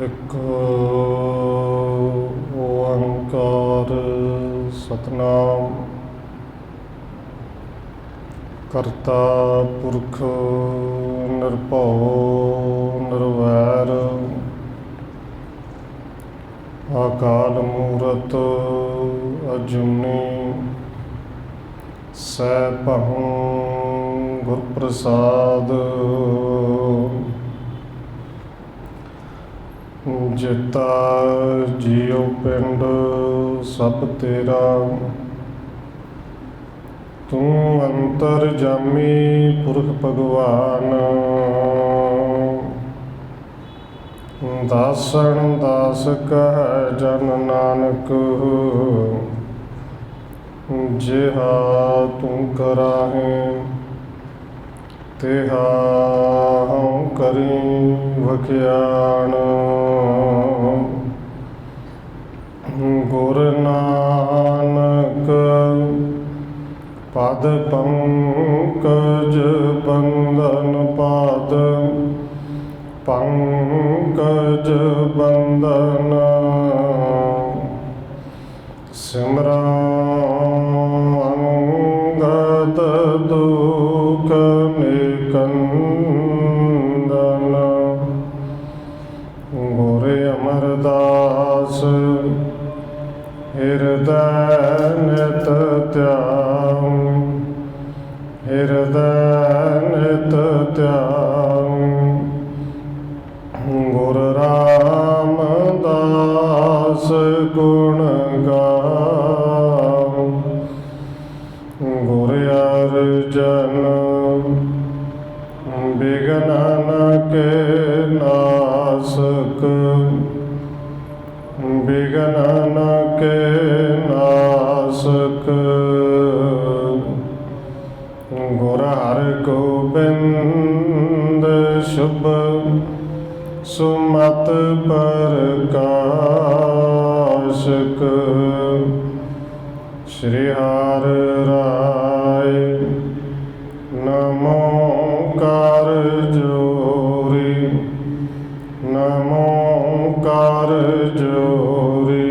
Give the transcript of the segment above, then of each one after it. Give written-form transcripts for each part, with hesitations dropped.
ਇੱਕ ਓੰਕਾਰ ਸਤਿਨਾਮ ਕਰਤਾ ਪੁਰਖ ਨਿਰਭਉ ਨਿਰਵੈਰ ਅਕਾਲ ਮੂਰਤ ਅਜੂਨੀ ਸੈਭੰ ਗੁਰ ਪ੍ਰਸਾਦ ਜਿਤਾ ਜੀਉ ਪਿੰਡ ਸਭ ਤੇਰਾ ਤੂੰ ਅੰਤਰਜਾਮੀ ਪੁਰਖ ਭਗਵਾਨ ਦਾਸਣ ਦਾਸ ਕਹਿ ਜਨ ਨਾਨਕ ਜਿਹਾ ਤੂੰ ਕਰਾਹੇ ਤਿਹਾ ਹਉ ਕਰੀ ਵਖਿਆਣ ਗੁਰ ਨਾਨਕ ਪਦ ਪੰਕਜ ਬੰਦਨ ਪਾਦ ਪੰਕਜ ਬੰਦਨ ਸਿਮਰਨ ਅੰਗਦ ਦੁਖ ਨਿਕੰਦਨ ਗੁਰ ਅਮਰਦਾਸ ਹਿਰਦੈ ਨਿਤ ਧਿਆਨ ਹਿਰਦੈ ਨਿਤ ਧਿਆਨ ਗੁਰ ਰਾਮਦਾਸ ਗੁਣ ਗਾਵ ਗੁਰ ਅਰਜਨ ਬਿਘਨ ਕੇ ਨਾਸਕ ਬਿਘਨ ਕੇ ਨਾਸਕ ਗੁਰ ਹਰਗੋਬਿੰਦ ਸ਼ੁਭ ਸੁਮਤ ਪ੍ਰਕਾਸ਼ਕ ਸ਼੍ਰੀ ਹਰਿ ਰਾਇ ਨਮੋ ਕਰ ਜੋਰੀ ਨਮੋ ਕਰ ਜੋਰੀ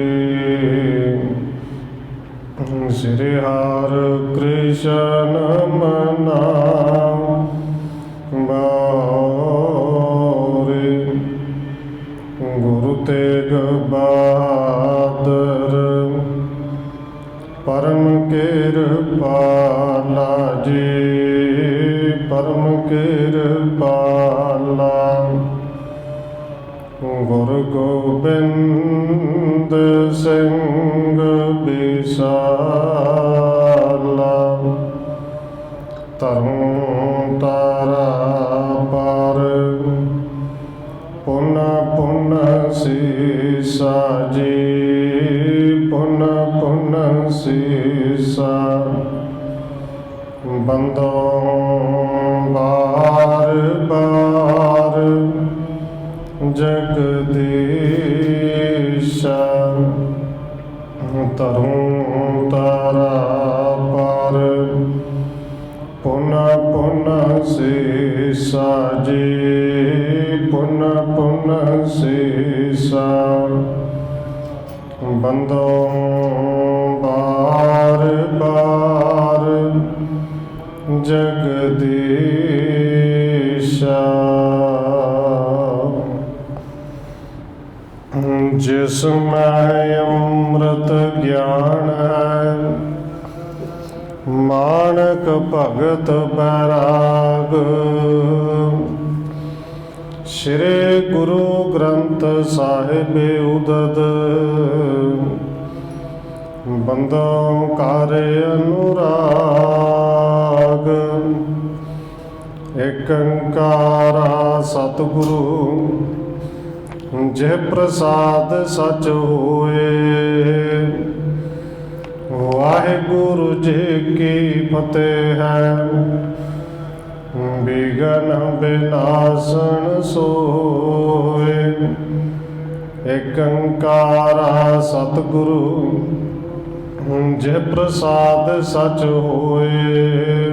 ਸ਼੍ਰੀ ਹਰਿ ਕ੍ਰਿਸ਼ਨ ਮਨਾ ਗੁਰੂ ਤੇਗ ਬਹਾਦਰ ਪਰਮ ਕਿਰਪਾਲਾ ਜੀ ਪਰਮ ਕਿਰਪਾਲਾ ਗੁਰੂ ਗੋਬਿੰਦ ਸਿੰਘ ਬਿਸਾਲਾ ਧਰਮ ਤਾਰਾ ਪਰ ਪੁਨ ਪੁਨ ਸੀਸਾ ਜੀ ਪੁਨ ਪੁਨ ਸੀਸਾ ਬੰਦੋਂ ਬਾਰ ਬਾਰ ਜਗਦੀਸ਼ਾ ਤਰੂੰ ਤਾਰਾ ਪਰ ਪੁਨ ਪੁਨ ਸੀਸਾ ਜੀ ਪੁਨ ਪੁਨ ਸੀਸਾ ਬੰਦੋਂ ਬਾਰ ਬਾਰ ਜਗਦੀਸ਼ਾ ਜਿਸ ਮੈਂ ਅੰਮ੍ਰਿਤ ਗਿਆਨ ਹੈ ਮਾਨਕ ਭਗਤ ਬੈਰਾਗ ਸ਼੍ਰੀ ਗੁਰੂ ਗ੍ਰੰਥ ਸਾਹਿਬ ਉਦਦ ਬੰਦੋਂ ਕਰ ਅਨੁਰਾਗ ਏਕ ਓੰਕਾਰਾ ਸਤਿਗੁਰੂ ਜੇ ਪ੍ਰਸਾਦ ਸਚ ਹੋਏ ਵਾਹਿਗੁਰੂ ਜੀ ਕੀ ਫਤਿਹ ਹੈ ਬਿਘਨ ਬਿਨਾਸਨ ਸੋਏ ਏਕ ਓੰਕਾਰਾ ਸਤਿਗੁਰੂ ਜੇ ਪ੍ਰਸਾਦ ਸਚ ਹੋਏ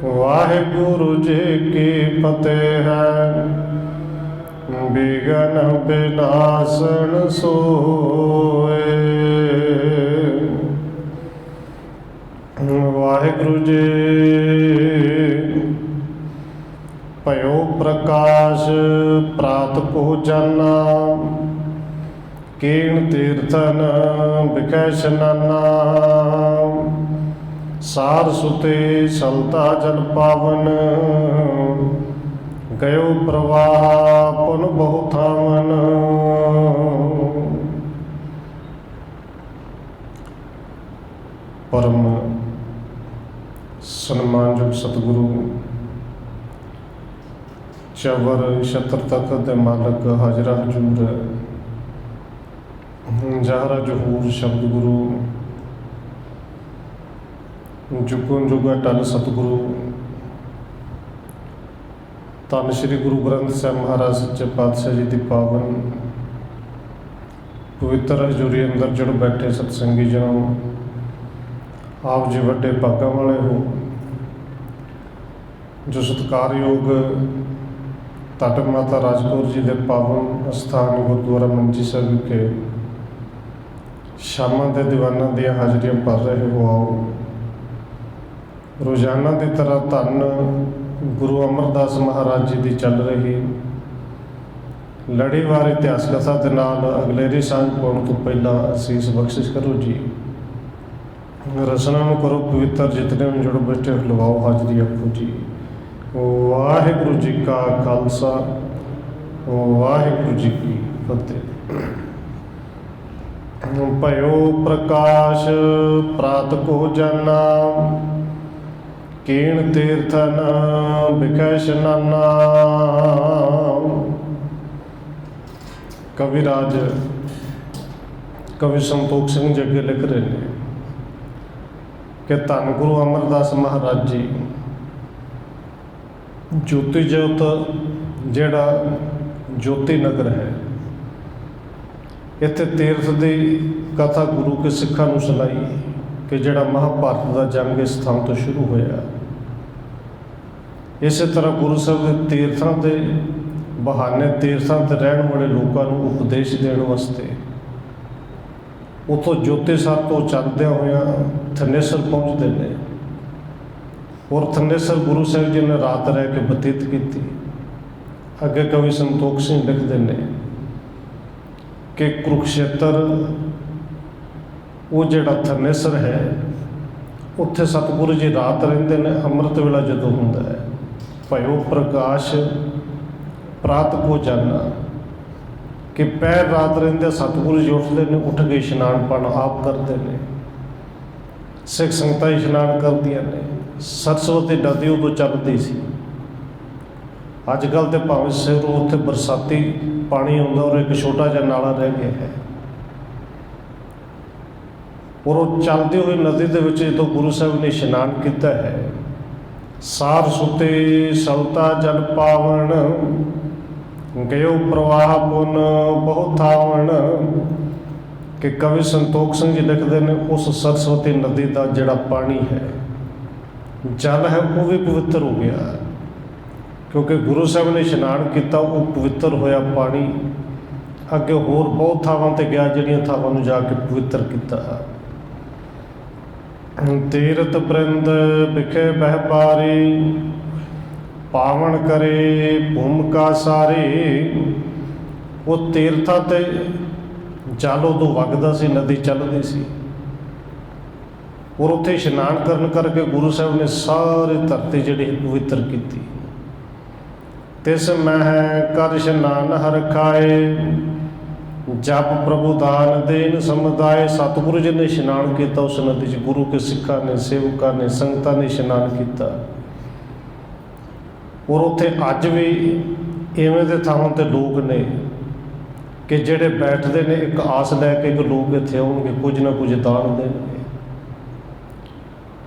ਵਾਹਿਗੁਰੂ ਜੀ ਕੀ ਫਤਿਹ ਹੈ बिघन विनाशन सोए। वाहिगुरु जी भयो प्रकाश प्रात को जाना, कीर्ण तीर्थन बिखै स्नाना। सार सुते सलता जल पावन, गयो प्रवाह पुन बहु थावन। परम सन्मानयोग सतगुरु चवर छत्र तख्त दे मालक हाजरा हजूर जहरा जहूर शब्द गुरु जुगों जुगा टल सतगुरु धन श्री गुरु ग्रंथ साहिब महाराज सच्चे पातशाह जी की पावन पवित्र हजूरी अंदर जड़ बैठे सतसंगी जनों, आप जी वड्डे भागा वाले हो जो सत्कारयोग धन माता राजकौर जी के पावन अस्थान गुरुद्वारा मंजी साहिब विखे शामां दे दीवाना दियां हाजरियां भर रहे हो। आओ रोजाना की तरह धन गुरु अमरदास महाराज जी की चल रही लड़ीवार इतिहास कथा के नाल अगलेरी सांझ पाउण तो पहला असीस बख्शिश करो जी। रसना करो पवित्र, जितने भी जुड़ बैठे लवाओ हाजरी आपको जी। वाहिगुरु जी का खालसा, वाहिगुरु जी की फतेह। भयो प्रकाश प्रात को जाना, कीर्ण तीर्थन बिखै स्नाना। कविराज कवि संतोख सिंह जी अगे लिख रहे हैं कि धन गुरु अमरदास महाराज जी ज्योति जोत जिहड़ा ज्योति नगर है, इत्थे तीर्थ की कथा गुरु के सिखां नूं सुनाई कि जिहड़ा महाभारत का जंग इस स्थान तो शुरू होया। इस तरह गुरु साहब के तीर्थों के बहाने तीर्थों ते रहने वाले लोगों को उपदेश देने वास्ते उतों ज्योतिसर तो चलदे हुए थनेसर पहुँचते हैं। और थनेसर गुरु साहब जी ने रात रह के बतीत की। अगे कवि संतोख सिंह लिखते हैं कि कुरुक्षेत्र वो जिहड़ा थनेसर है उत्थे सतगुरु जी रात रहिंदे ने। अमृत वेला जदों हुंदा है, भयो प्रकाश प्रात को जाना, कि पैर रात रहिंदे सतगुरु जी उठते हैं, उठ के इशनान पान आप करते हैं। सिख संगतां इशनान करदियां ने। सरस्वती नदी उदों चलती सी, अजकल तो भावें सिरों उत्थे बरसाती पानी आउंदा और एक छोटा जिहा नाला रह गया है। और वो चलती हुई नदी के विच जो गुरु साहब ने इशनान किया है, सार सुते सलता जल पावन, गयो प्रवाह पुन बहु थावन। कि कवि संतोख सिंह जी लिखते हैं उस सरस्वती नदी का जिहड़ा पानी है, जल है, वो भी पवित्र हो गया, क्योंकि गुरु साहब ने इशनान किया, वो पवित्र होया पानी अगे होर बहुत थावां ते गया, जिहड़ियां थावां नूं जाके पवित्र किया। तीरथ बृंद बिखे बह पारी, पावन करे भूमिका सारी। वो तीर्थां ते जल उदों वगदा सी, नदी चलदी सी, और उत्थे इशनान करन करके गुरु साहब ने सारी धरती जिहड़ी पवित्र की। तिस मह कर इशनान हर खाए, जप प्रभु दान देन समुदाय। सतगुरु जी ने इशनान किया उस नदी च, गुरु के सिखा ने, सेवकों ने, संगतां ने इशनान किया। और उत्थे अज भी इवें दे थावां ते लोग ने कि जिहड़े बैठते हैं एक आस लैके कि लोग इत्थे आउणगे, कुछ ना कुछ दान देणगे।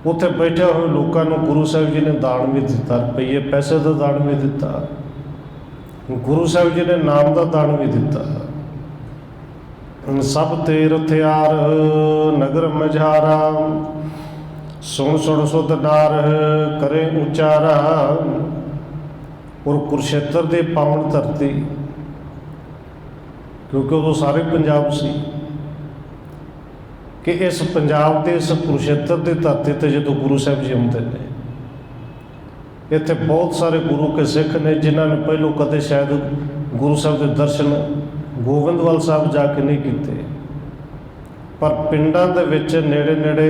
उत्थे बैठे हुए लोगों को गुरु साहब जी ने दान भी दिता, रुपये पैसे का दान भी दिता, गुरु साहब जी ने नाम का दान भी दिता। सब तीरथ यार नगर मझारा, सुन सुन सुध नार करे उचारा। और कुरुक्षेत्र की पावन धरती क्योंकि उदों सारे पंजाब सी कि इस पंजाब के इस कुरुक्षेत्र की धरती पर जो गुरु साहब जी आते हैं, इत्थे बहुत सारे गुरु के सिख ने जिन्होंने पहलों कदे शायद गुरु साहब के दर्शन गोविंदवाल साहब जाके नहीं किए, पर पिंडां दे विच नेड़े नेड़े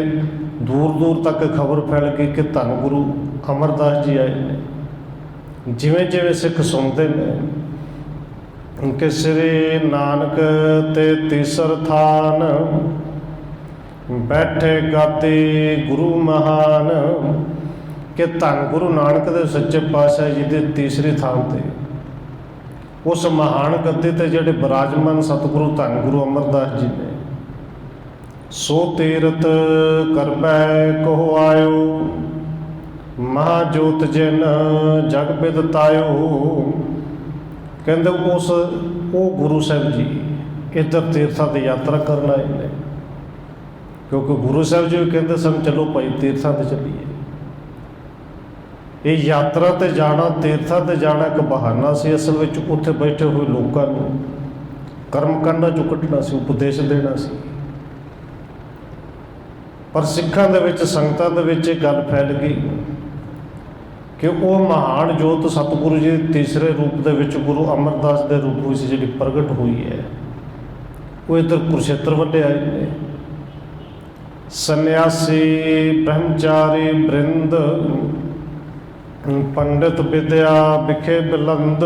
दूर दूर तक खबर फैल गई कि धन गुरु अमरदास जी आए ने। जिवें जिवें सिख सुनते हैं कि श्री नानक ते तीसर थान बैठे गाते गुरु महान, कि धन गुरु नानक दे सच्चे पातशाह जी के तीसरी थान ते उस महान गद्दे ते जिहड़े विराजमान सतगुरु धन गुरु अमरदास जी ने, सो तीरथ करबै कहो आयो, महाजोत जिन जग बिद तायो। कहते उस वो गुरु साहब जी इधर तीर्थां की यात्रा करन आए ने, क्योंकि गुरु साहब जी कहते सन चलो भाई तीर्थां ते चलीए। ये यात्रा ते जाना, तीर्थां ते जाना एक बहाना सी, असल में उत्थे बैठे हुए लोगों को कर्मकांडां चों कढना सी, उपदेश देना सी। पर सिखां दे विच संगतां दे विच गल फैल गई कि वो महान जोत सतगुरु जी तीसरे रूप दे विच गुरु अमरदास के रूप में जी प्रगट हुई है, वो इधर कुरुक्षेत्र वाले आए ने। सन्यासी ब्रह्मचारी बृंद पंडित विद्या विखे बुलंद,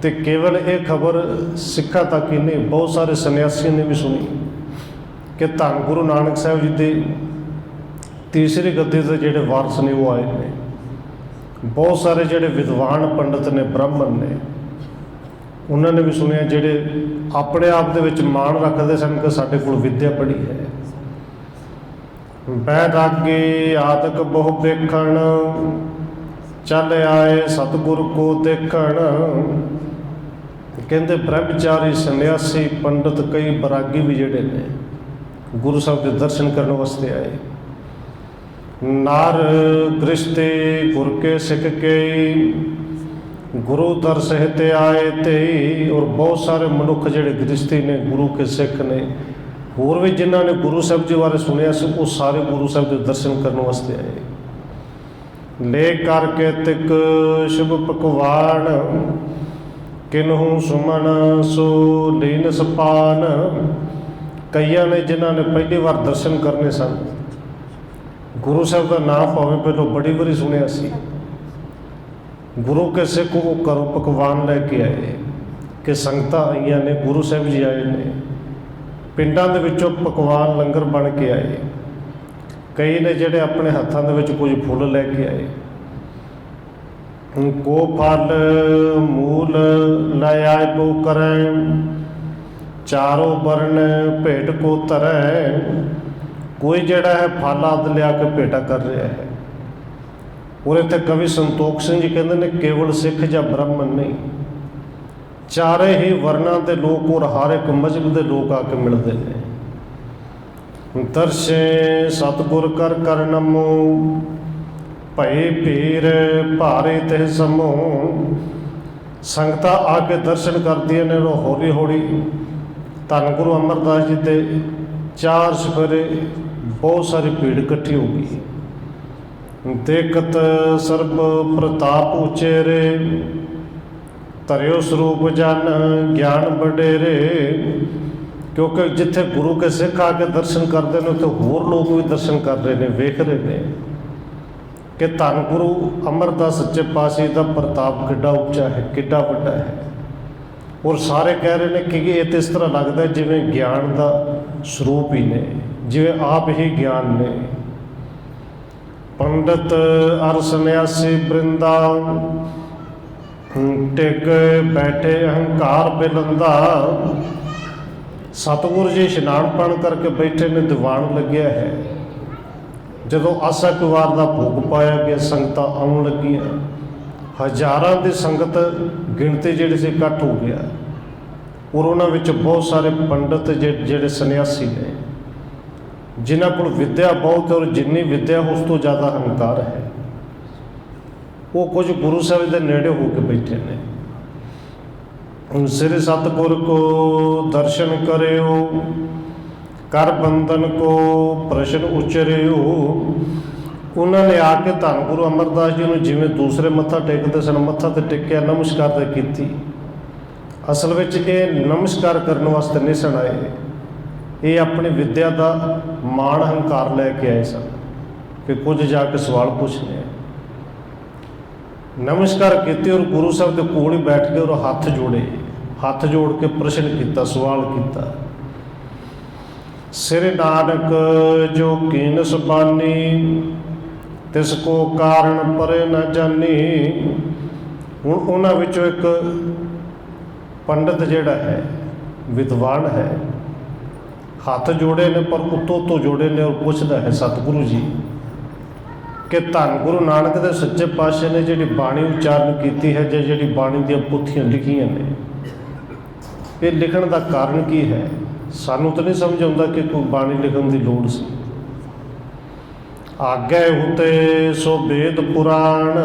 ते केवल ये खबर सिखा तक ही नहीं, बहुत सारे सन्यासियों ने भी सुनी कि धन गुरु नानक साहब जी के तीसरी गद्दी के जोड़े वारस ने वो आए ने। बहुत सारे जोड़े विद्वान पंडित ने ब्राह्मण ने, उन्होंने भी सुनिया जोड़े अपने आप दे विच मान रखते सन कि साडे कोल विद्या पढ़ी है। बैरागी आदक बहु देखण, चल आए सतगुर को देखण। कहते ब्रह्मचारी सन्यासी पंडित कई बैरागी भी जोड़े ने गुरु साहब के दर्शन करने वास्ते आए। नार गृहस्थी गुर के सिख के गुरु दर सहते आए थे। और बहुत सारे मनुख जोड़े गृहस्थी ने, गुरु के सिख ने, होर भी जिन्होंने गुरु साहब जी बारे सुनिया से वो सारे गुरु साहब के दर्शन करने वास्ते आए। ले करके तिक शुभ पकवान, किन्हू सुमन सो लीन सपान। कई ने जिन्होंने पहली बार दर्शन करने सन, गुरु साहब का नाम भावें पहलों बड़ी बारी सुनिया सी, गुरु के सिख वो घरों पकवान लैके आए कि संगतां आईयां ने, गुरु साहब जी आए ने, पिंडां दे विचों पकवान लंगर बन के आए। कई ने जिहड़े अपने हत्थां दे विच कुछ फुल लैके आए। को फल मूल लै आए बो करैं, चारों वर्ण भेंट को तरैं। कोई जिहड़ा है फल आदि लिया के भेटा कर रहा है। और इत्थे कवि संतोख सिंह जी कहते हैं केवल सिख या ब्राह्मण नहीं, चारे ही वर्णा के लोग और हर एक मजहब के लोग आके मिलते हैं। दर्शे सतगुर कर कर नमो, भई पीर भारे ते समो। संगतां आके दर्शन करदियां ने। हौली हौली धन गुरु अमरदास जी के चार सफेरे बहुत सारी भीड़ इकट्ठी हो गई। देखत सर्ब प्रताप उचेरे, धरियो स्वरूप जन ज्ञान वडेरे। क्योंकि जिथे गुरु के सिख आके दर्शन करते हैं तो होर लोग भी दर्शन कर रहे हैं, वेख रहे हैं कि धन गुरु अमरदास सच्चे पातशाह का प्रताप किड्डा उच्चा है, किड्डा वड्डा है। और सारे कह रहे हैं कि ये तो इस तरह लगता है जिवें ज्ञान का स्वरूप ही ने, जिवें आप ही ज्ञान ने। पंडित अर सन्यासी वृंदा, टिक बैठे अहंकार बिलंदा। सतगुरु जी इशनान पान करके बैठे ने, दीवान लग्या है। जदों आसा कुवार का भोग पाया गया, संगतां आउण लगियां। हज़ारां की संगत गिणती जिहड़ी सी इकट्ठ हो गया। और उन्हां विच बहुत सारे पंडित जिहड़े सन्यासी ने, जिन्हां कोल विद्या बहुत है और जिन्नी विद्या उस तो ज़्यादा अहंकार है, वो कुछ गुरु साहब के नेड़े होकर बैठे ने। श्री सतगुर को दर्शन करियो, कर बंधन को प्रश्न उचरियो। उन्होंने आके धन गुरु अमरदास जी ਨੂੰ ਜਿਵੇਂ ਦੂਸਰੇ ਮੱਥਾ ਟੇਕਦੇ ਸਨ ਮੱਥਾ ਤੇ ਟੇਕਿਆ, ਨਮਸਕਾਰ ਤੇ ਕੀਤੀ। ਅਸਲ ਵਿੱਚ ਇਹ ਨਮਸਕਾਰ ਕਰਨ ਵਾਸਤੇ ਨਹੀਂ ਸਨ ਆਏ, ਇਹ ਆਪਣੀ ਵਿੱਦਿਆ ਦਾ ਮਾਣ ਹੰਕਾਰ ਲੈ ਕੇ ਆਏ ਸਨ ਕਿ ਕੁਝ ਜਾ ਕੇ ਸਵਾਲ ਪੁੱਛਣੇ। ਨਮਸਕਾਰ ਕੀਤੀ ਔਰ ਗੁਰੂ ਸਾਹਿਬ ਦੇ ਕੋਲ ਹੀ ਬੈਠ ਕੇ ਔਰ ਹੱਥ ਜੋੜੇ, ਹੱਥ ਜੋੜ ਕੇ ਪ੍ਰਸ਼ਨ ਕੀਤਾ, ਸਵਾਲ ਕੀਤਾ। ਸਿਰ ਨਾਨਕ ਜੋ ਕੀਨਸ ਬਾਨੀ, ਤਿਸ ਕੋ ਕਾਰਨ ਪਰੇ ਨਾ ਜਾਣੀ। ਹੁਣ ਉਹਨਾਂ ਵਿੱਚੋਂ ਇੱਕ ਪੰਡਤ ਜਿਹੜਾ ਹੈ, ਵਿਦਵਾਨ ਹੈ, ਹੱਥ ਜੋੜੇ ਨੇ ਪਰ ਉੱਤੋਂ ਜੋੜੇ ਨੇ ਔਰ ਪੁੱਛਦਾ ਹੈ ਸਤਿਗੁਰੂ ਜੀ ਕਿ ਧੰਨ ਗੁਰੂ ਨਾਨਕ ਦੇ ਸੱਚੇ ਪਾਤਸ਼ਾਹ ਨੇ ਜਿਹੜੀ ਬਾਣੀ ਉਚਾਰਨ ਕੀਤੀ ਹੈ ਜਾਂ ਜਿਹੜੀ ਬਾਣੀ ਦੀਆਂ ਪੁੱਥੀਆਂ ਲਿਖੀਆਂ ਨੇ, ਇਹ ਲਿਖਣ ਦਾ ਕਾਰਨ ਕੀ ਹੈ? ਸਾਨੂੰ ਤਾਂ ਨਹੀਂ ਸਮਝ ਆਉਂਦਾ ਕਿ ਕੋਈ ਬਾਣੀ ਲਿਖਣ ਦੀ ਲੋੜ ਸੀ। ਆਗੇ ਹੁਤੇ ਸੋ ਵੇਦ ਪੁਰਾਣ,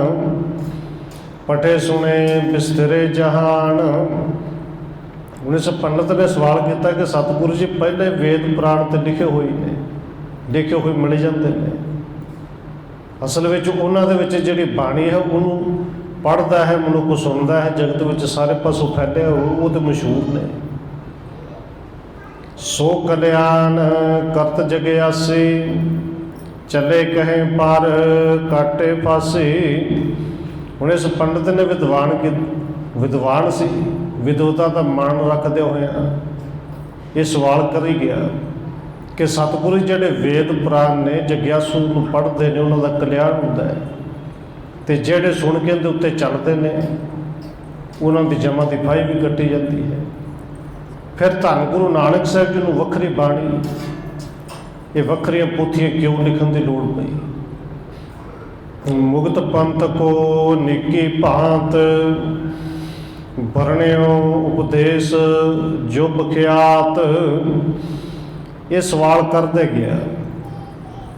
ਪਠੇ ਸੁਣੇ ਬਿਸਤਰੇ ਜਹਾਨ। ਹੁਣ ਇਸ ਪੰਡਤ ਨੇ ਸਵਾਲ ਕੀਤਾ ਕਿ ਸਤਿਗੁਰੂ ਜੀ ਪਹਿਲੇ ਵੇਦ ਪੁਰਾਣ ਤੇ ਲਿਖੇ ਹੋਏ ਨੇ, ਲਿਖੇ ਹੋਏ ਮਿਲ ਜਾਂਦੇ ਨੇ। ਅਸਲ ਵਿੱਚ ਉਹਨਾਂ ਦੇ ਵਿੱਚ ਜਿਹੜੀ ਬਾਣੀ ਹੈ ਉਹਨੂੰ ਪੜ੍ਹਦਾ ਹੈ ਮਨੁੱਖ, ਸੁਣਦਾ ਹੈ, ਜਗਤ ਵਿੱਚ ਸਾਰੇ ਪਾਸੋਂ ਫੈਲਿਆ ਉਹ ਤਾਂ ਮਸ਼ਹੂਰ ਨੇ। ਸੋ ਕਲਿਆਣ ਕਰਤ ਜਗਿਆਸੀ, ਚੱਲੇ ਕਹੇ ਪਰ ਕਾਟੇ ਪਾਸੇ। ਹੁਣ ਇਸ ਪੰਡਤ ਨੇ ਵਿਦਵਾਨ ਸੀ, ਵਿਦਵਤਾ ਦਾ ਮਾਣ ਰੱਖਦੇ ਹੋਇਆ ਇਹ ਸਵਾਲ ਕਰੀ ਗਿਆ ਕਿ ਸਤਿਗੁਰੂ ਜਿਹੜੇ ਵੇਦ ਪੁਰਾਣ ਨੇ ਜਗਿਆਸੂ ਨੂੰ ਪੜ੍ਹਦੇ ਨੇ ਉਹਨਾਂ ਦਾ ਕਲਿਆਣ ਹੁੰਦਾ ਹੈ, ਅਤੇ ਜਿਹੜੇ ਸੁਣ ਕੇ ਉਹਦੇ ਉੱਤੇ ਚੱਲਦੇ ਨੇ ਉਹਨਾਂ ਦੀ ਜਮ੍ਹਾਂ ਦੀ ਫਾਈ ਵੀ ਕੱਟੀ ਜਾਂਦੀ ਹੈ। ਫਿਰ ਧੰਨ ਗੁਰੂ ਨਾਨਕ ਸਾਹਿਬ ਜੀ ਨੂੰ ਵੱਖਰੀ ਬਾਣੀ, ਇਹ ਵੱਖਰੀਆਂ ਪੋਥੀਆਂ ਕਿਉਂ ਲਿਖਣ ਦੀ ਲੋੜ ਪਈ? ਮੁਕਤ ਪੰਥ ਕੋ ਨਿੱਕੀ ਭਾਂਤ, ਵਰਣਿਓ ਉਪਦੇਸ਼ ਜੋ ਬਖਿਆਤ। ਇਹ ਸਵਾਲ ਕਰਦੇ ਗਿਆ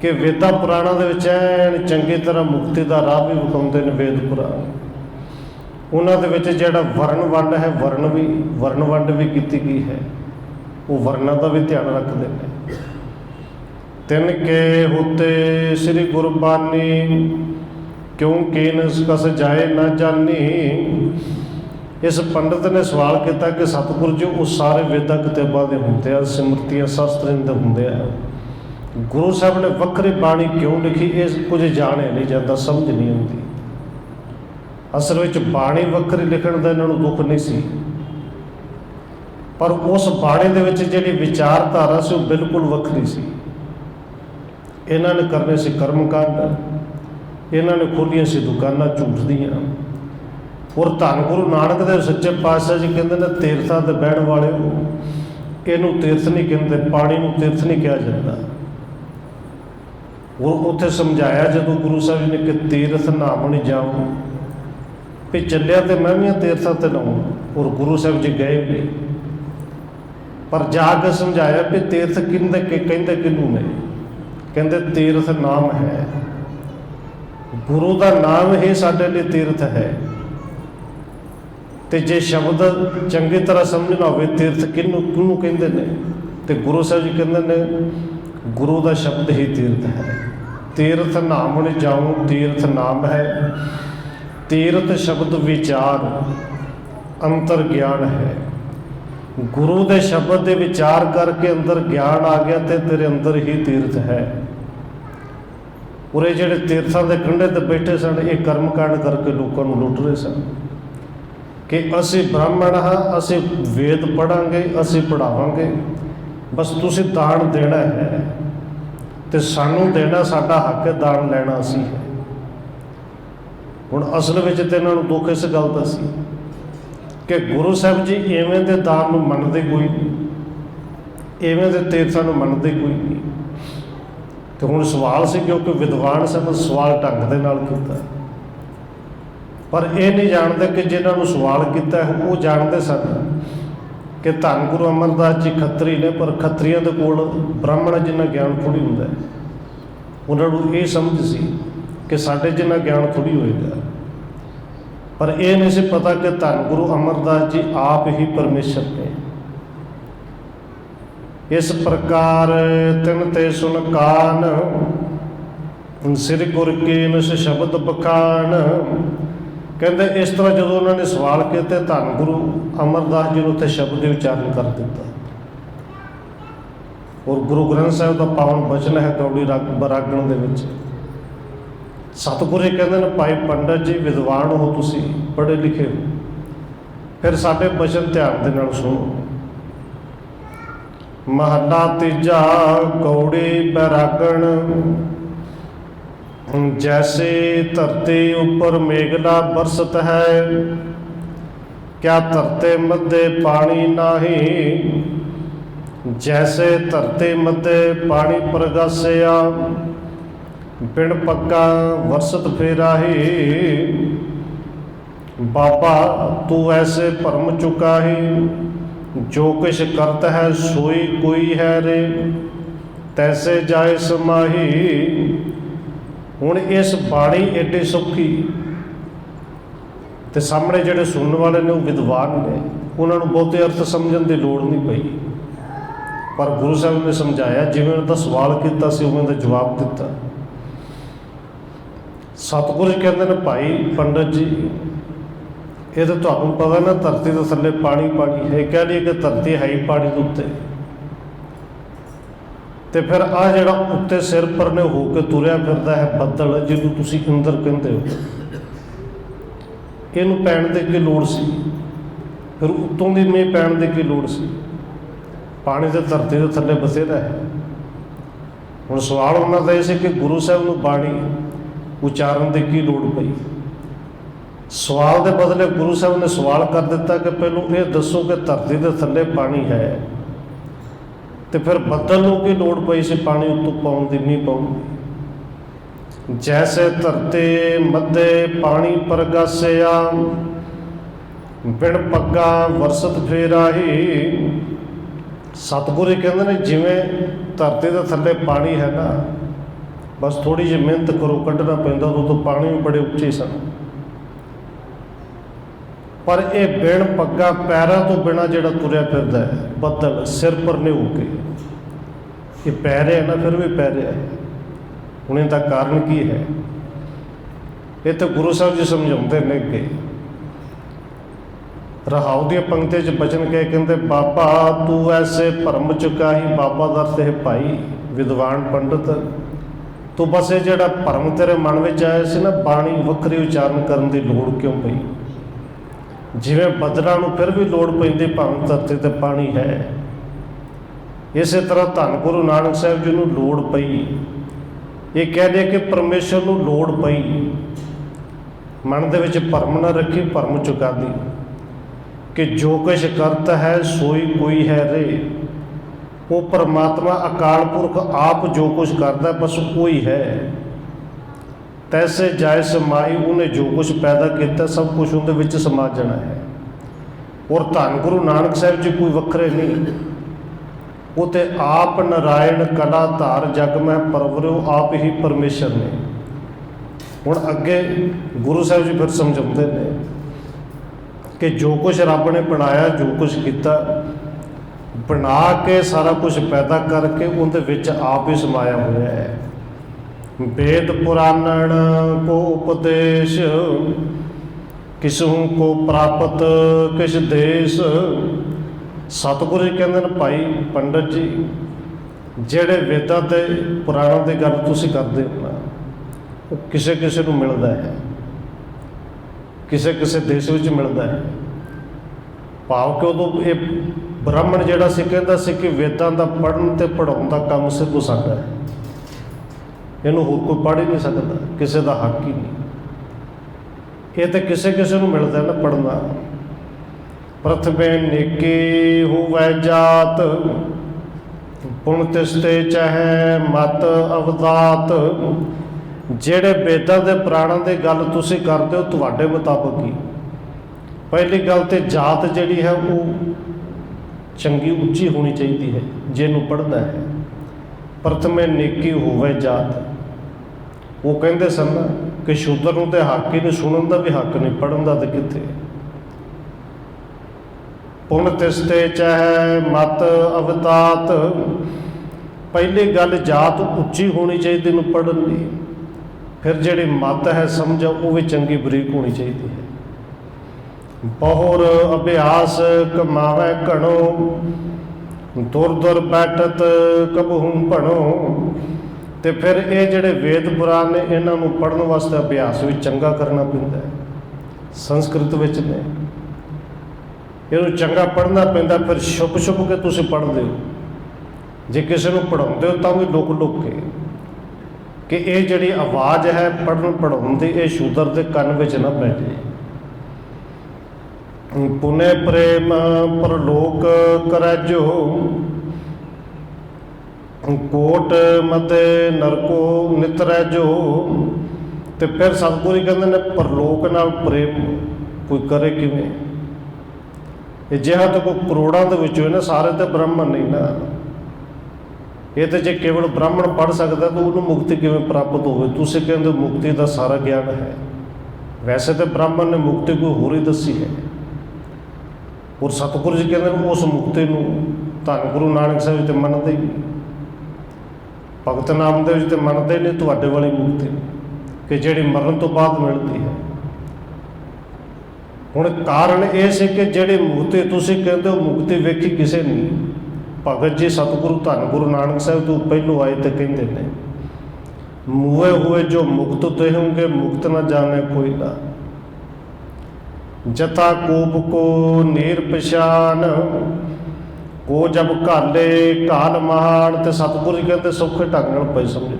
ਕਿ ਵੇਦਾਂ ਪੁਰਾਣਾਂ ਦੇ ਵਿੱਚ ਐਨ ਚੰਗੀ ਤਰ੍ਹਾਂ ਮੁਕਤੀ ਦਾ ਰਾਹ ਵੀ ਵਿਖਾਉਂਦੇ ਨੇ ਵੇਦ ਪੁਰਾਣ। ਉਹਨਾਂ ਦੇ ਵਿੱਚ ਜਿਹੜਾ ਵਰਨ ਵੰਡ ਹੈ, ਵਰਨ ਵੰਡ ਵੀ ਕੀਤੀ ਗਈ ਹੈ, ਉਹ ਵਰਨਾਂ ਦਾ ਵੀ ਧਿਆਨ ਰੱਖਦੇ ਨੇ। ਤਿੰਨ ਕੇ ਹੋਤੇ ਸ੍ਰੀ ਗੁਰਬਾਣੀ, ਕਿਉਂ ਕੀਨਸ ਕਸ ਜਾਏ ਨਾ ਜਾਣੀ। ਇਸ ਪੰਡਤ ਨੇ ਸਵਾਲ ਕੀਤਾ ਕਿ ਸਤਿਗੁਰੂ ਜੀ ਉਹ ਸਾਰੇ ਵੇਦਾਂ ਕਿਤਾਬਾਂ ਦੇ ਹੁੰਦੇ ਆ, ਸਿਮਰਤੀਆਂ ਸ਼ਾਸਤਰਾਂ ਦੇ ਹੁੰਦੇ ਆ, ਗੁਰੂ ਸਾਹਿਬ ਨੇ ਵੱਖਰੀ ਬਾਣੀ ਕਿਉਂ ਲਿਖੀ? ਇਹ ਕੁਝ ਜਾਣਿਆ ਨਹੀਂ ਜਾਂਦਾ, ਸਮਝ ਨਹੀਂ ਆਉਂਦੀ। ਅਸਲ ਵਿੱਚ ਬਾਣੀ ਵੱਖਰੀ ਲਿਖਣ ਦਾ ਇਹਨਾਂ ਨੂੰ ਦੁੱਖ ਨਹੀਂ ਸੀ, ਪਰ ਉਸ ਬਾਣੀ ਦੇ ਵਿੱਚ ਜਿਹੜੀ ਵਿਚਾਰਧਾਰਾ ਸੀ ਉਹ ਬਿਲਕੁਲ ਵੱਖਰੀ ਸੀ। ਇਹਨਾਂ ਨੇ ਕਰਨੇ ਸੀ ਕਰਮਕਾਂਡ, ਇਹਨਾਂ ਨੇ ਖੋਲ੍ਹੀਆਂ ਸੀ ਦੁਕਾਨਾਂ ਝੂਠ ਦੀਆਂ। ਔਰ ਧੰਨ ਗੁਰੂ ਨਾਨਕ ਦੇਵ ਸੱਚੇ ਪਾਤਸ਼ਾਹ ਜੀ ਕਹਿੰਦੇ ਨੇ ਤੀਰਥਾਂ 'ਤੇ ਬਹਿਣ ਵਾਲਿਓ, ਇਹਨੂੰ ਤੀਰਥ ਨਹੀਂ ਕਹਿੰਦੇ, ਪਾਣੀ ਨੂੰ ਤੀਰਥ ਨਹੀਂ ਕਿਹਾ ਜਾਂਦਾ। ਉਹ ਉੱਥੇ ਸਮਝਾਇਆ ਜਦੋਂ ਗੁਰੂ ਸਾਹਿਬ ਜੀ ਨੇ ਕਿ ਤੀਰਥ ਨਾਮਣ ਜਾਓ, ਵੀ ਚੱਲਿਆ ਤੇ ਮੈਂ ਵੀ ਤੀਰਥਾਂ 'ਤੇ ਲਾਉਂ। ਔਰ ਗੁਰੂ ਸਾਹਿਬ ਜੀ ਗਏ ਵੀ, ਪਰ ਜਾ ਕੇ ਸਮਝਾਇਆ ਵੀ ਤੀਰਥ ਕਹਿੰਦੇ ਕਿਹਨੂੰ ਨੇ? ਕਹਿੰਦੇ ਤੀਰਥ ਨਾਮ ਹੈ, ਗੁਰੂ ਦਾ ਨਾਮ ਹੀ ਸਾਡੇ ਲਈ ਤੀਰਥ ਹੈ। ਅਤੇ ਜੇ ਸ਼ਬਦ ਚੰਗੀ ਤਰ੍ਹਾਂ ਸਮਝਣਾ ਹੋਵੇ ਤੀਰਥ ਕਿਹਨੂੰ ਕਹਿੰਦੇ ਨੇ, ਅਤੇ ਗੁਰੂ ਸਾਹਿਬ ਜੀ ਕਹਿੰਦੇ ਨੇ ਗੁਰੂ ਦਾ ਸ਼ਬਦ ਹੀ ਤੀਰਥ ਹੈ। ਤੀਰਥ ਨਾਮਣ ਜਾਉ ਤੀਰਥ ਨਾਮ ਹੈ, ਤੀਰਥ ਸ਼ਬਦ ਵਿਚਾਰ ਅੰਤਰ ਗਿਆਨ ਹੈ। ਗੁਰੂ ਦੇ ਸ਼ਬਦ ਦੇ ਵਿਚਾਰ ਕਰਕੇ ਅੰਦਰ ਗਿਆਨ ਆ ਗਿਆ ਅਤੇ ਤੇਰੇ ਅੰਦਰ ਹੀ ਤੀਰਥ ਹੈ। ਉਰੇ ਜਿਹੜੇ ਤੀਰਥਾਂ ਦੇ ਕੰਢੇ 'ਤੇ ਬੈਠੇ ਸਨ, ਇਹ ਕਰਮਕਾਂਡ ਕਰਕੇ ਲੋਕਾਂ ਨੂੰ ਲੁੱਟ ਰਹੇ ਸਨ ਕਿ ਅਸੀਂ ਬ੍ਰਾਹਮਣ ਹਾਂ, ਅਸੀਂ ਵੇਦ ਪੜ੍ਹਾਂਗੇ, ਅਸੀਂ ਪੜ੍ਹਾਵਾਂਗੇ, ਬਸ ਤੁਸੀਂ ਦਾਨ ਦੇਣਾ ਹੈ ਅਤੇ ਸਾਨੂੰ ਦੇਣਾ ਸਾਡਾ ਹੱਕ ਹੈ, ਦਾਨ ਲੈਣਾ ਅਸੀਂ ਹੈ। ਹੁਣ ਅਸਲ ਵਿੱਚ ਤਾਂ ਇਹਨਾਂ ਨੂੰ ਦੁੱਖ ਇਸ ਗੱਲ ਦਾ ਸੀ ਕਿ ਗੁਰੂ ਸਾਹਿਬ ਜੀ ਇਵੇਂ ਦੇ ਦਾਨ ਨੂੰ ਮੰਨਦੇ ਕੋਈ ਨਹੀਂ, ਇਵੇਂ ਦੇ ਤੀਰਥਾਂ ਨੂੰ ਮੰਨਦੇ ਕੋਈ ਨਹੀਂ। ਅਤੇ ਹੁਣ ਸਵਾਲ ਸੀ ਕਿਉਂਕਿ ਵਿਦਵਾਨ ਸਨ, ਸਵਾਲ ਢੰਗ ਦੇ ਨਾਲ ਕੀਤਾ, ਪਰ ਇਹ ਨਹੀਂ ਜਾਣਦੇ ਕਿ ਜਿਨ੍ਹਾਂ ਨੂੰ ਸਵਾਲ ਕੀਤਾ ਹੈ ਉਹ ਜਾਣਦੇ ਸਨ ਕਿ ਧੰਨ ਗੁਰੂ ਅਮਰਦਾਸ ਜੀ ਖੱਤਰੀ ਨੇ, ਪਰ ਖੱਤਰੀਆਂ ਦੇ ਕੋਲ ਬ੍ਰਾਹਮਣ ਜਿੰਨਾ ਗਿਆਨ ਥੋੜ੍ਹੀ ਹੁੰਦਾ। ਉਹਨਾਂ ਨੂੰ ਇਹ ਸਮਝ ਸੀ ਕਿ ਸਾਡੇ ਜਿੰਨਾ ਗਿਆਨ ਥੋੜ੍ਹੀ ਹੋਏਗਾ, पर यह नहीं सी पता कि धन गुरु अमरदास जी आप ही परमेश्वर ने। इस प्रकार तिन ते सुन कान, सिर गुर की निस शब्द बखान। कहते इस तरह जो उन्होंने सवाल किए धन गुरु अमरदास जी ने उत्थे शब्द उच्चारण कर दिता। और गुरु ग्रंथ साहिब का पावन बचन है गौड़ी बरागण दे विच। सतगुरु कहते हैं भाई पंडित जी विद्वान हो, तुसी पढ़े लिखे हो, फिर साडे बचन ध्यान दे नाल सुनो। महला तीजा गौड़ी बैरागण, जैसे धरती ऊपर मेघला बरसत है, क्या धरती मध्य पानी नाही। जैसे धरती मध्य पानी प्रगासिया, बिन पक्का वरसत फेराही। बाबा तू ऐसे भरम चुका ही, जो किछ करत है सोई कोई है रे, तैसे जाए समाही। हुण इस बाणी एडी सौखी ते सामने जिहड़े सुनने वाले ने वो विद्वान ने, उन्होंने बहुते अर्थ समझण की लोड़ नहीं पई। पर गुरु साहब ने समझाया, जिवें उन्होंने सवाल किया सी उवें दा जवाब दिता। सतगुरु कहते हैं भाई पंडित जी, ये तो तुहानूं पता ना धरती के थल्ले पानी पानी है, कह लिए कि धरती है ही पानी के उत्ते, तो फिर आ जिहड़ा उत्ते सिर पर ने होकर तुरिया फिरदा है बदल, जिन्होंने तुसीं इंद्र कहंदे हो, इहनूं पैण दी की लोड़ सी। फिर उत्तों दी मींह पैण दी की लोड़ सी। पानी तो धरती के थल्ले बथेरा है। हुण सवाल उन्हां दा इह सी कि गुरु साहिब नूं बाणी उच्चारण की की लोड़ पई। सवाल के बदले गुरु साहब ने सवाल कर दिता कि पहलों ये दसो कि धरती के थल्ले पानी है, तो फिर बदल नूं की लोड़ पई सी पानी उत्तों पाउण दी, मींह पाउण दी। जैसे धरती मध्य पानी प्रगासिया, बिन पग्गा वरसत फेराही। सतगुरु कहते हैं जिवें धरती के थल्ले पानी है ना, बस थोड़ी जी मेहनत करो कढ़ना पैंदा, तो पानी भी बड़े उच्चे सन। पर यह बिन पग्गा पैरों तो बिना जिहड़ा तुरिया फिरदा है बदल सिर पर नहीं होके, ये पै रहे हैं ना, फिर भी पै रहा है। हुण इहदा कारण की है, ये तो गुरु साहब जी समझाते हैं कि रहाऊ दी पंक्ति च बचन कह कहते बाबा तू ऐसे भरम चुका ही। बाबा दा अर्थ है भाई विद्वान पंडित, तो बस ये जिहड़ा भरम तेरे मन में आया सी ना, बाणी वखरी उच्चारण करने की लोड़ क्यों पई। जिवें बदलां नूं फिर भी लोड़ पैंदी भावें धरती ते पानी है, इस तरह धन गुरु नानक साहिब जी नूं लोड़ पई। ये कह दे कि परमेश्वर नूं लोड़ पई, मन दे विच भरम ना रखी, भरम चुका दी कि जो कुछ करता है सोई कोई है रे। वो परमात्मा अकाल पुरख आप जो कुछ करता बस कोई है। तैसे जाए समाई, उन्हें जो कुछ पैदा किया सब कुछ उनके विच समा जाना है। और धन गुरु नानक साहिब जी कोई वखरे नहीं, वो तो आप नारायण कला धार जग में परवरिओ, आप ही परमेश्वर ने। हुण अगे गुरु साहिब जी फिर समझाते हैं कि जो कुछ रब ने बनाया, जो कुछ किया, बना के सारा कुछ पैदा करके उनके विच आप ही समाया हुआ है। वेद पुराणन को उपदेश, किसहूँ को प्राप्त किस देश। सतगुरु कहते हैं भाई पंडित जी, जेड़े वेदां ते पुराणों की गल तुसीं करदे हो ना, वो किसे किसे नूं मिलदा है, किसे किसे देश विच मिलदा है। भाव कि उदों ये ब्राह्मण जिहड़ा सी कहंदा सी कि वेदां दा पढ़न ते पढ़ाउण दा काम सिर्फ साडा है, इहनूं होर कोई पढ़ ही नहीं सकदा, किसी का हक ही नहीं। ये तो किसे किसे नूं मिलदा है ना पढ़ना। प्रथमे नेकी होवै जात, पुण तिसते चाहे मत अवदात। ਜਿਹੜੇ वेदां दे पुराणां दे गल तुसीं करदे हो तुहाडे मुताबक ही। पहली गल तो जात जिहड़ी है वो चंगी उच्ची होनी चाहिए है जिन्हों पढ़ना है। प्रथमे नेकी होवे जात, वो कहते सन ਕਿ ਸ਼ੂਦਰ ਨੂੰ ਤਾਂ ਹੱਕ ਹੀ ਨਹੀਂ, ਸੁਣਨ ਦਾ ਵੀ ਹੱਕ ਨਹੀਂ, ਪੜ੍ਹਨ ਦਾ ਤਾਂ ਕਿੱਥੇ। ਪੁਨ ਤਿਸਤੇ ਚਾਹੇ ਮਤ ਅਵਤਾਤ, ਪਹਿਲੀ ਗੱਲ ਜਾਤ ਉੱਚੀ ਹੋਣੀ ਚਾਹੀਦੀ ਨੂੰ ਪੜ੍ਹਨ ਲਈ, ਫਿਰ ਜਿਹੜੀ ਮੱਤ ਹੈ ਸਮਝ ਉਹ ਵੀ ਚੰਗੀ ਬਰੀਕ ਹੋਣੀ ਚਾਹੀਦੀ ਹੈ। ਬਹੁਰ ਅਭਿਆਸ ਕਮਾਵੇ ਘਣੋ, ਦੁਰ ਦੁਰ ਬੈਠਤ ਕਬਹੂ ਭਣੋ। ਤੇ ਫਿਰ ਇਹ ਜਿਹੜੇ ਵੇਦ ਪੁਰਾਣ ਨੇ ਇਹਨਾਂ ਨੂੰ ਪੜ੍ਹਨ ਵਾਸਤੇ ਅਭਿਆਸ ਵੀ ਚੰਗਾ ਕਰਨਾ ਪੈਂਦਾ ਹੈ। ਸੰਸਕ੍ਰਿਤ ਵਿੱਚ ਨੇ ਇਹਨੂੰ ਚੰਗਾ ਪੜ੍ਹਨਾ ਪੈਂਦਾ, ਫਿਰ ਛੁਪ ਛੁਪ ਕੇ ਤੁਸੀਂ ਪੜ੍ਹਦੇ ਹੋ। ਜੇ ਕਿਸੇ ਨੂੰ ਪੜ੍ਹਾਉਂਦੇ ਹੋ ਤਾਂ ਵੀ ਲੁਕ ਲੁਕ ਕੇ, ਕਿ ਇਹ ਜਿਹੜੀ ਆਵਾਜ਼ ਹੈ ਪੜ੍ਹਨ ਪੜ੍ਹਾਉਣ ਦੀ, ਇਹ ਸ਼ੂਦਰ ਦੇ ਕੰਨ ਵਿੱਚ ਨਾ ਪੈ ਜਾਏ। ਪੁਨੇ ਪ੍ਰੇਮ ਪਰਲੋਕ ਕਰੈਜੋ, ਕੋਟ ਮਤੇ ਨਰਕੋ ਨਿਤਰੈਜੋ। ਤੇ ਫਿਰ ਸਤਿਗੁਰੂ ਜੀ ਕਹਿੰਦੇ ਨੇ ਪਰਲੋਕ ਨਾਲ ਪ੍ਰੇਮ ਕੋਈ ਕਰੇ ਕਿਵੇਂ? ਇਹ ਜਿਹਾ ਤਾਂ ਕੋਈ ਕਰੋੜਾਂ ਦੇ ਵਿੱਚੋਂ ਨਾ, ਸਾਰੇ ਤਾਂ ਬ੍ਰਾਹਮਣ ਨਹੀਂ ਨਾ। ਇਹ ਤਾਂ ਜੇ ਕੇਵਲ ਬ੍ਰਾਹਮਣ ਪੜ੍ਹ ਸਕਦਾ ਤਾਂ ਉਹਨੂੰ ਮੁਕਤੀ ਕਿਵੇਂ ਪ੍ਰਾਪਤ ਹੋਵੇ? ਤੁਸੀਂ ਕਹਿੰਦੇ ਮੁਕਤੀ ਦਾ ਸਾਰਾ ਗਿਆਨ ਹੈ, ਵੈਸੇ ਤਾਂ ਬ੍ਰਾਹਮਣ ਨੇ ਮੁਕਤੀ ਕੋਈ ਹੋਰ ਹੀ ਦੱਸੀ ਹੈ। ਔਰ ਸਤਿਗੁਰੂ ਜੀ ਕਹਿੰਦੇ ਨੇ ਉਸ ਮੁਕਤੀ ਨੂੰ ਧੰਨ ਗੁਰੂ ਨਾਨਕ ਸਾਹਿਬ ਜੀ ਤੇ ਮੰਨਦੇ ਹੀ, ਭਗਤ ਨਾਮਦੇਵ ਜੀ ਤੇ ਮੰਨਦੇ ਨੇ ਤੁਹਾਡੇ ਵਾਲੀ ਮੁਕਤੀ ਕਿ ਜਿਹੜੀ ਮਰਨ ਤੋਂ ਬਾਅਦ ਮਿਲਦੀ ਹੈ। ਹੁਣ ਕਾਰਨ ਇਹ ਸੀ ਕਿ ਜਿਹੜੀ ਮੁਕਤੀ ਤੁਸੀਂ ਕਹਿੰਦੇ ਹੋ ਮੁਕਤੀ ਵੇਖੀ ਕਿਸੇ ਨਹੀਂ। ਭਗਤ ਜੀ ਸਤਿਗੁਰੂ ਧੰਨ ਗੁਰੂ ਨਾਨਕ ਸਾਹਿਬ ਤੋਂ ਪਹਿਲੋਂ ਆਏ ਤੇ ਕਹਿੰਦੇ ਨੇ, ਮੂਏ ਹੋਏ ਜੋ ਮੁਕਤ ਦੇਹੋਂਗੇ ਮੁਕਤ ਨਾ ਜਾਣੇ ਕੋਈ ਨਾ। ਜਥਾ ਕੋਪ ਕੋ ਨੀਰ ਪਛਾਨ, ਕੋ ਜਬ ਘਾਲੇ ਘਾਲ ਮਹਾਨ। ਤੇ ਸਤਿਗੁਰੂ ਜੀ ਕਹਿੰਦੇ ਸੌਖੇ ਢੰਗ ਨਾਲ ਪਈ ਸਮਝੋ।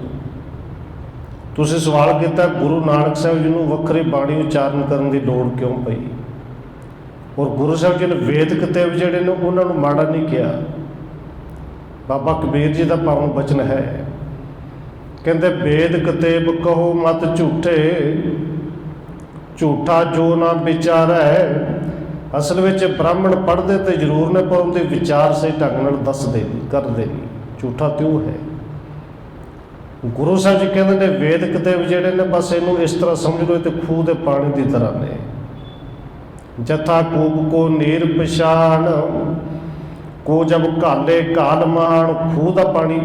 ਤੁਸੀਂ ਸਵਾਲ ਕੀਤਾ ਗੁਰੂ ਨਾਨਕ ਸਾਹਿਬ ਜੀ ਨੂੰ ਵੱਖਰੀ ਬਾਣੀ ਉਚਾਰਨ ਕਰਨ ਦੀ ਲੋੜ ਕਿਉਂ ਪਈ? ਔਰ ਗੁਰੂ ਸਾਹਿਬ ਜੀ ਨੇ ਵੇਦ ਕਿਤਾਬ ਜਿਹੜੇ ਨੇ ਉਹਨਾਂ ਨੂੰ ਮਾੜਾ ਨਹੀਂ ਕਿਹਾ। ਬਾਬਾ ਕਬੀਰ ਜੀ ਦਾ ਪਾਵਨ ਬਚਨ ਹੈ, ਕਹਿੰਦੇ ਵੇਦ ਕਿਤਾਬ ਕਹੋ ਮਤ ਝੂਠੇ, ਝੂਠਾ ਜੋ ਨਾ ਵਿਚਾਰੈ। ਅਸਲ ਵਿੱਚ ਬ੍ਰਾਹਮਣ ਪੜ੍ਹਦੇ ਤੇ ਜ਼ਰੂਰ ਨੇ, ਪਰ ਉਹਦੇ ਵਿਚਾਰ ਸਹੀ ਢੰਗ ਨਾਲ ਦੱਸਦੇ ਨਹੀਂ, ਕਰਦੇ ਨਹੀਂ। ਝੂਠਾ ਤਿਉ ਹੈ। ਗੁਰੂ ਸਾਹਿਬ ਜੀ ਕਹਿੰਦੇ ਨੇ ਵੇਦ ਕਿਤਾਬ ਜਿਹੜੇ ਨੇ ਬਸ ਇਹਨੂੰ ਇਸ ਤਰ੍ਹਾਂ ਸਮਝ ਲਓ, ਤੇ ਖੂਹ ਦੇ ਪਾਣੀ ਦੀ ਤਰ੍ਹਾਂ ਨੇ। ਜਥਾ ਕੂਪ ਕੋ ਨੀਰ ਪਛਾਣ, ਕੋ ਜਬ ਘਾਲੇ ਘਾਲ ਮਾਣ। ਖੂਹ ਦਾ ਪਾਣੀ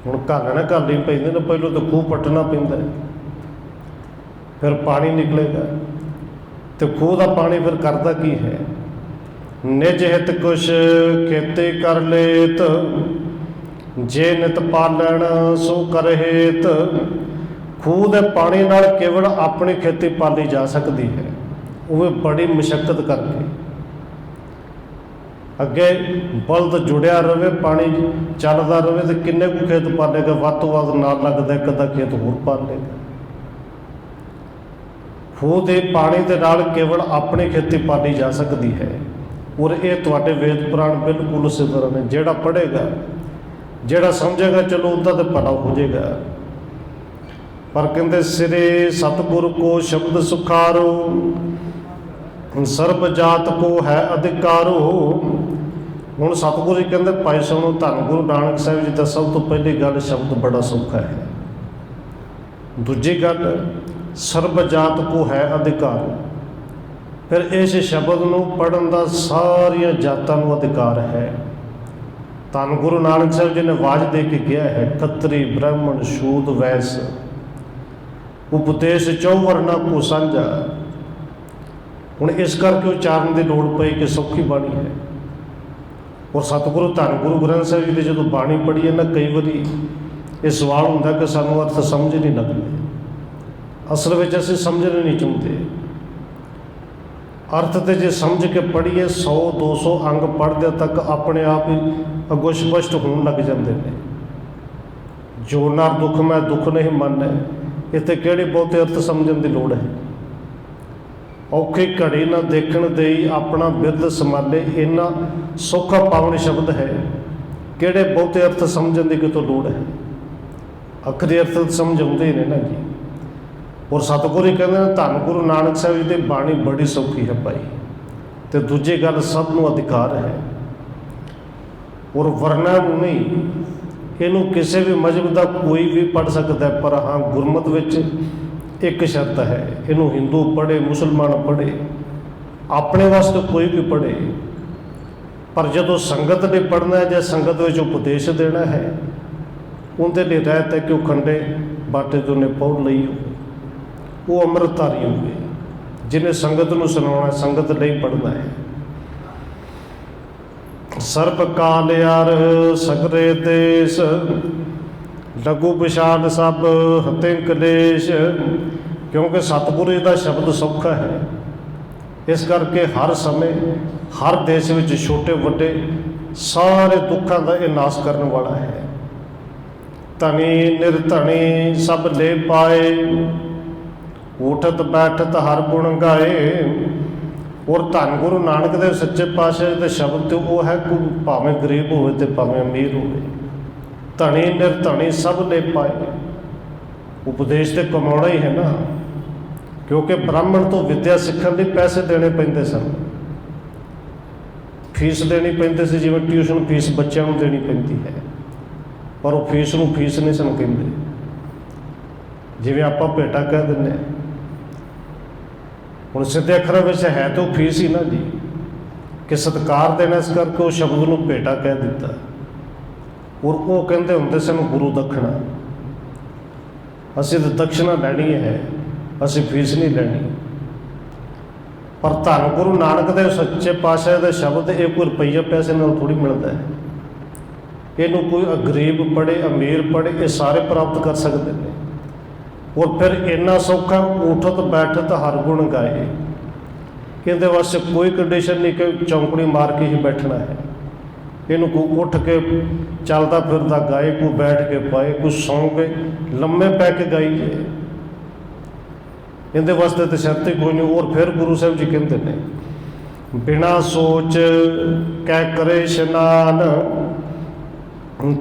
ਹੁਣ ਘਾਲਣਾ ਘਾਲੇ ਪੈਂਦੇ ਨੇ, ਪਹਿਲੋਂ ਤਾਂ ਖੂਹ ਪੱਟਣਾ ਪੈਂਦਾ, ਫਿਰ ਪਾਣੀ ਨਿਕਲੇਗਾ। ਤੇ ਖੂਹ ਦਾ ਪਾਣੀ ਫਿਰ ਕਰਦਾ ਕੀ ਹੈ? ਨਿਜ ਹਿਤ ਕੁਛ ਖੇਤੀ ਕਰ ਲੇਤ, ਜੇ ਨਿਤ ਪਾਲਣ ਸੋ ਕਰ ਹੇਤ। ਖੂਹ ਦੇ ਪਾਣੀ ਨਾਲ ਕੇਵਲ ਆਪਣੀ ਖੇਤੀ ਪਾਲੀ ਜਾ ਸਕਦੀ ਹੈ, ਉਹ ਵੀ ਬੜੀ ਮੁਸ਼ੱਕਤ ਕਰਕੇ। ਅੱਗੇ ਬਲਦ ਜੁੜਿਆ ਰਹੇ, ਪਾਣੀ ਚੱਲਦਾ ਰਹੇ, ਤੇ ਕਿੰਨੇ ਕੁ ਖੇਤ ਪਾਲੇਗਾ? ਵੱਧ ਤੋਂ ਵੱਧ ਨਾਲ ਲੱਗਦਾ ਇੱਕ ਅੱਧਾ ਖੇਤ ਹੋਰ ਪਾਲੇਗਾ। ਖੂਹ ਦੇ ਪਾਣੀ ਦੇ ਨਾਲ ਕੇਵਲ ਆਪਣੀ ਖੇਤੀ ਪਾਲੀ ਜਾ ਸਕਦੀ ਹੈ। ਔਰ ਇਹ ਤੁਹਾਡੇ ਵੇਦ ਪੁਰਾਣ ਬਿਲਕੁਲ ਉਸੇ ਤਰ੍ਹਾਂ ਨੇ। ਜਿਹੜਾ ਪੜ੍ਹੇਗਾ, ਜਿਹੜਾ ਸਮਝੇਗਾ, ਚਲੋ ਉਹਦਾ ਤਾਂ ਭਲਾ ਹੋ ਜਾਏਗਾ। ਪਰ ਕਹਿੰਦੇ ਸਿਰੇ ਸਤਿਗੁਰ ਕੋ ਸ਼ਬਦ ਸੁਖਾਰੋ, ਸਰਬ ਜਾਤ ਕੋ ਹੈ ਅਧਿਕਾਰੋ। ਹੁਣ ਸਤਿਗੁਰੂ ਜੀ ਕਹਿੰਦੇ ਭਾਈ ਸੁਣੋ, ਧੰਨ ਗੁਰੂ ਨਾਨਕ ਸਾਹਿਬ ਜੀ ਦਾ ਸਭ ਤੋਂ ਪਹਿਲੀ ਗੱਲ ਸ਼ਬਦ ਬੜਾ ਸੌਖਾ ਹੈ। ਦੂਜੀ ਗੱਲ ਸਰਬ ਜਾਤ ਕੋ ਹੈ ਅਧਿਕਾਰ। ਫਿਰ ਇਸ ਸ਼ਬਦ ਨੂੰ ਪੜ੍ਹਨ ਦਾ ਸਾਰੀਆਂ ਜਾਤਾਂ ਨੂੰ ਅਧਿਕਾਰ ਹੈ। ਧੰਨ ਗੁਰੂ ਨਾਨਕ ਸਾਹਿਬ ਜੀ ਨੇ ਆਵਾਜ਼ ਦੇ ਕੇ ਕਿਹਾ ਹੈ, ਖੱਤਰੀ ਬ੍ਰਾਹਮਣ ਸ਼ੂਦ ਵੈਸ ਉਪਦੇਸ਼ ਚੌਵਰਨਾ ਕੋ ਸਾਂਝਾ। ਹੁਣ ਇਸ ਕਰਕੇ ਉਚਾਰਨ ਦੀ ਲੋੜ ਪਈ ਕਿ ਸੌਖੀ ਬਾਣੀ ਹੈ। ਔਰ ਸਤਿਗੁਰੂ ਧੰਨ ਗੁਰੂ ਗ੍ਰੰਥ ਸਾਹਿਬ ਜੀ ਦੀ ਜਦੋਂ ਬਾਣੀ ਪੜ੍ਹੀ ਹੈ ਨਾ, ਕਈ ਵਾਰੀ ਇਹ ਸਵਾਲ ਹੁੰਦਾ ਕਿ ਸਾਨੂੰ ਅਰਥ ਸਮਝ ਨਹੀਂ ਲੱਗਦੇ। ਅਸਲ ਵਿੱਚ ਅਸੀਂ ਸਮਝਣਾ ਨਹੀਂ ਚਾਹੁੰਦੇ। ਅਰਥ ਤੇ ਜੇ ਸਮਝ ਕੇ ਪੜ੍ਹੀਏ 100-200 ਅੰਗ ਪੜ੍ਹਦੇ ਤੱਕ ਆਪਣੇ ਆਪ ਹੀ ਅੱਗੋਂ ਸਪਸ਼ਟ ਹੋਣ ਲੱਗ ਜਾਂਦੇ ਨੇ। ਜੋ ਨਾਰ ਦੁੱਖ ਮੈਂ ਦੁੱਖ ਨਹੀਂ ਮੰਨੈ, ਇੱਥੇ ਕਿਹੜੇ ਬਹੁਤੇ ਅਰਥ ਸਮਝਣ ਦੀ ਲੋੜ ਹੈ? ਔਖੀ ਘੜੀ ਨਾ ਦੇਖਣ ਦੇਈ ਆਪਣਾ ਬਿਰਧ ਸੰਭਾਲੇ, ਇੰਨਾ ਸੌਖਾ ਪਾਵਨ ਸ਼ਬਦ ਹੈ। ਕਿਹੜੇ ਬਹੁਤੇ ਅਰਥ ਸਮਝਣ ਦੀ ਕਿਤੋਂ ਲੋੜ ਹੈ? ਅਖਰੀ ਅਰਥ ਸਮਝ ਆਉਂਦੇ ਹੀ ਨੇ ਨਾ ਜੀ। ਔਰ ਸਤਿਗੁਰੂ ਜੀ ਕਹਿੰਦੇ ਨੇ ਧੰਨ ਗੁਰੂ ਨਾਨਕ ਸਾਹਿਬ ਜੀ ਦੀ ਬਾਣੀ ਬੜੀ ਸੌਖੀ ਹੈ ਭਾਈ। ਤੇ ਦੂਜੀ ਗੱਲ ਸਭ ਨੂੰ ਅਧਿਕਾਰ ਹੈ। ਔਰ ਵਰਨਾ ਨੂੰ ਨਹੀਂ, ਇਹਨੂੰ ਕਿਸੇ ਵੀ ਮਜ਼ਹਬ ਦਾ ਕੋਈ ਵੀ ਪੜ੍ਹ ਸਕਦਾ, ਪਰ ਹਾਂ ਗੁਰਮਤਿ ਵਿੱਚ एक शर्त है, इनू हिंदू पढ़े मुसलमान पढ़े, अपने वास्ते कोई भी पढ़े, पर जो संगत ने पढ़ना है या संगत में उपदेश देना है, उनके लिए रहता है कि वह खंडे बाटे जो ने पौड़ ली हो, वो अमृतधारी हो गए। जिन्हें संगत में सुनाना, संगत नहीं पढ़ना है। सर्प काल यार सगरे देश, लघु विशाल सब हते कलेश। क्योंकि सतगुरु का शब्द सौखा है, इस करके हर समय हर देश में छोटे वड्डे सारे दुखों का यह नाश करने वाला है। धनी निर्धनी सब ले पाए, उठत बैठत हर गुण गाए। और धन गुरु नानक देव सच्चे पातशाह के शब्द तो वो है कि भावें गरीब हो तो भावें अमीर हो, धनी निर्धनी सब ले पाए। उपदेश तो कमाना ही है ना, क्योंकि ब्राह्मण तो विद्या सीखने लिए पैसे देने पैंदे सन, फीस देनी पैंती सी, जिवें ट्यूशन फीस बच्चों को देनी पैंती है, पर वो फीस नूं फीस नहीं सन कहिंदे, जिवें आपां भेटा कह दिंदे। हुण सीधे अखरां विच है तो फीस ही ना जी, कि सत्कार देना, इस करके उस शब्द नूं भेटा कह दिता। और वो कहते हुंदे सन गुरु दक्षिणा, असीं तो दक्षिणा लैनी है, असीं फीस नहीं लैनी। पर धन गुरु नानक देव सच्चे पातशाह के शब्द ये कोई रुपया पैसे नाल थोड़ी मिलता है। इनू कोई गरीब पढ़े अमीर पढ़े ये सारे प्राप्त कर सकते हैं। और फिर इन्ना सौखा उठत बैठत हर गुण गाए। इहदे वास्ते कोई कंडीशन नहीं कि चौंकड़ी मार के ही बैठना है। इनू कोई उठ के चलता फिरता गाए, कोई बैठ के पाए, कोई सौ के लम्मे पै के गाइए, इहदे वास्ते तो शर्त ही कोई नहीं। और फिर गुरु साहब जी कहते हैं, बिना सोच कै करे इशनान,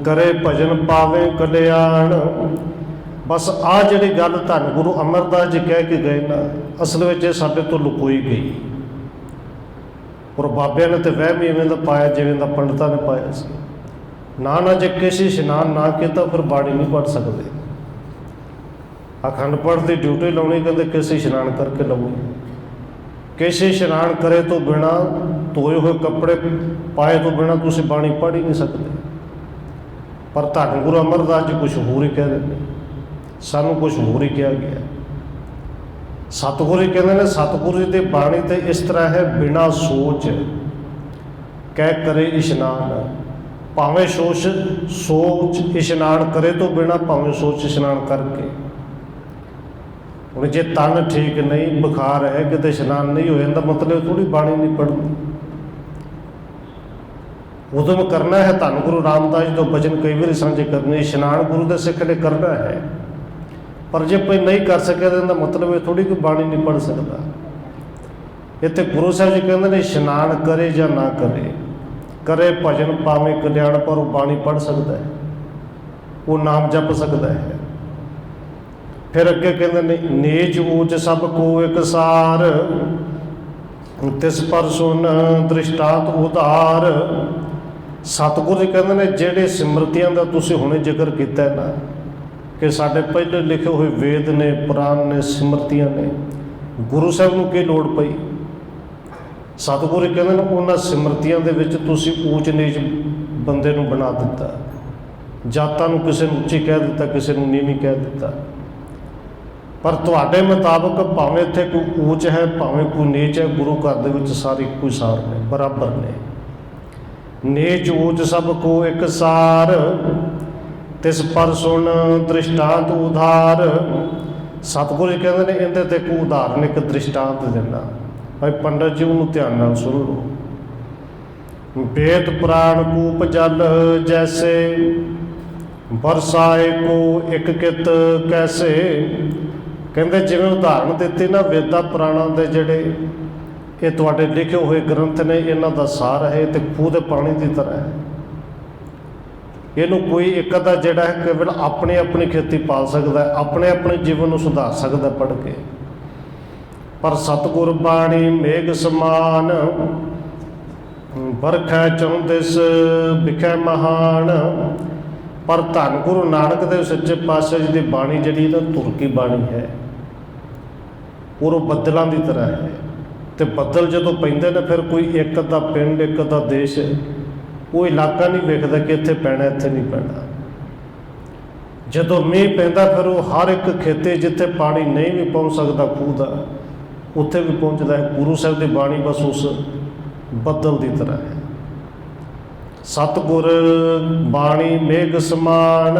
करे भजन पावे कल्याण। बस आ जी गल धन गुरु अमरदास जी कह के गए ना, असल में साडे तो लुकोई गई। और बाबे ने तो वह भी इवें दा पाया जिवें दा पंडितां ने पाया सी। ना जे किसी इशनान ना किया फिर बाणी नहीं पढ़ सकते। अखंड पाठ की ड्यूटी लानी, कहते किसी इशनान करके लाऊगी। किसी इशनान करे तो बिना धोए हुए कपड़े पाए तो बिना तुसीं बाणी पढ़ ही नहीं सकते। पर धन गुरु अमरदास जी कुछ होर ही कह देते, सानू कुछ होर ही कहा गया। सतगुरु कहते हैं, सतगुरु की बाणी तो इस तरह है, बिना सोच कह करे इशनान। भावें सोच इशनान करे तो बिना, भावें सोच इशनान करके। हुण जे तन ठीक नहीं, बुखार है, किते इशनान नहीं हो जाता, मतलब थोड़ी बाणी नहीं पढ़नी। उदम करना है। धन गुरु रामदास जी तो बचन कई बार साझे करने, इशनान गुरु के सिख ने करना है। पर जे कोई नहीं कर सके तो मतलब ये थोड़ी कोई बाणी नहीं पढ़ सकता। इत्थे गुरु साहब जी कहते हैं, इशनान करे या ना करे, करे भजन पावे कल्याण। पर वो बाणी पढ़ सकता है, वो नाम जप सकता है। फिर अगे कहते हैं, नीच ऊच सब को एक सार, तिस पर सुन दृष्टांत उदार। सतगुरु कहते हैं, जेडे सिमरतियां का तुसीं हुणे जिक्र किया है ना, कि साढ़े पहले लिखे हुए वेद ने, पुराण ने, सिमरतियां ने, गुरु साहब को की लोड़ पई। सतगुरु कहते हैं, उन्होंने सिमरतियां दे विच तुसीं ऊच नीच बंदे नूं बना दिता, जातां नूं किसी नूं उच्ची कह दिता, किसी नूं नीवीं कह दिता। पर तुहाडे मुताबक भावें इत्थे कोई ऊच है, भावें कोई नीच है, गुरु घर दे विच सारे इक्को सार ने, बराबर ने। नीच ऊच सब को एक सार, तिस पर सुन दृष्टांत उधार। सतगुरु कहते हैं, इहदे ते एक उदाहरण, एक दृष्टांत देना। भाई पंडित जी उन्होंने ध्यान नाल सुन लो। वेद पुराण कूप जल जैसे, बरसाए को एक कित कैसे। कहते जिवें उदाहरण दिती ना, वेदा पुराणों के जिहड़े ये तुहाडे लिखे हुए ग्रंथ ने, इन्हां दा सार है तो खूह दे पानी की तरह है। इनू कोई एक अद्धा जिहड़ा है केवल अपनी अपनी खेती पाल सकता है, अपने अपने जीवन को सुधार सकता है पढ़ के। पर सतगुर बाणी मेघ समान, बरखै चौंदिस बिखै महान। पर धन गुरु नानक देव सच्चे पातशाह जी की बाणी जिहड़ी ना तुर की बाणी है, और वो ਬੱਦਲਾਂ ਦੀ ਤਰ੍ਹਾਂ ਹੈ। ਤੇ ਬੱਦਲ ਜਦੋਂ ਪੈਂਦੇ ਨੇ ਫਿਰ ਕੋਈ ਇੱਕ ਅੱਧਾ ਪਿੰਡ, ਇੱਕ ਅੱਧਾ ਦੇਸ਼, ਉਹ ਇਲਾਕਾ ਨਹੀਂ ਵੇਖਦਾ ਕਿ ਇੱਥੇ ਪੈਣਾ ਇੱਥੇ ਨਹੀਂ ਪੈਣਾ। ਜਦੋਂ ਮੀਂਹ ਪੈਂਦਾ ਫਿਰ ਉਹ ਹਰ ਇੱਕ ਖੇਤੇ ਜਿੱਥੇ ਪਾਣੀ ਨਹੀਂ ਵੀ ਪਹੁੰਚ ਸਕਦਾ ਖੂਹ ਦਾ, ਉੱਥੇ ਵੀ ਪਹੁੰਚਦਾ ਹੈ। ਗੁਰੂ ਸਾਹਿਬ ਦੀ ਬਾਣੀ ਬਸ ਉਸ ਬੱਦਲ ਦੀ ਤਰ੍ਹਾਂ ਹੈ। ਸਤਿਗੁਰ ਬਾਣੀ ਮੇਘ ਸਮਾਨ,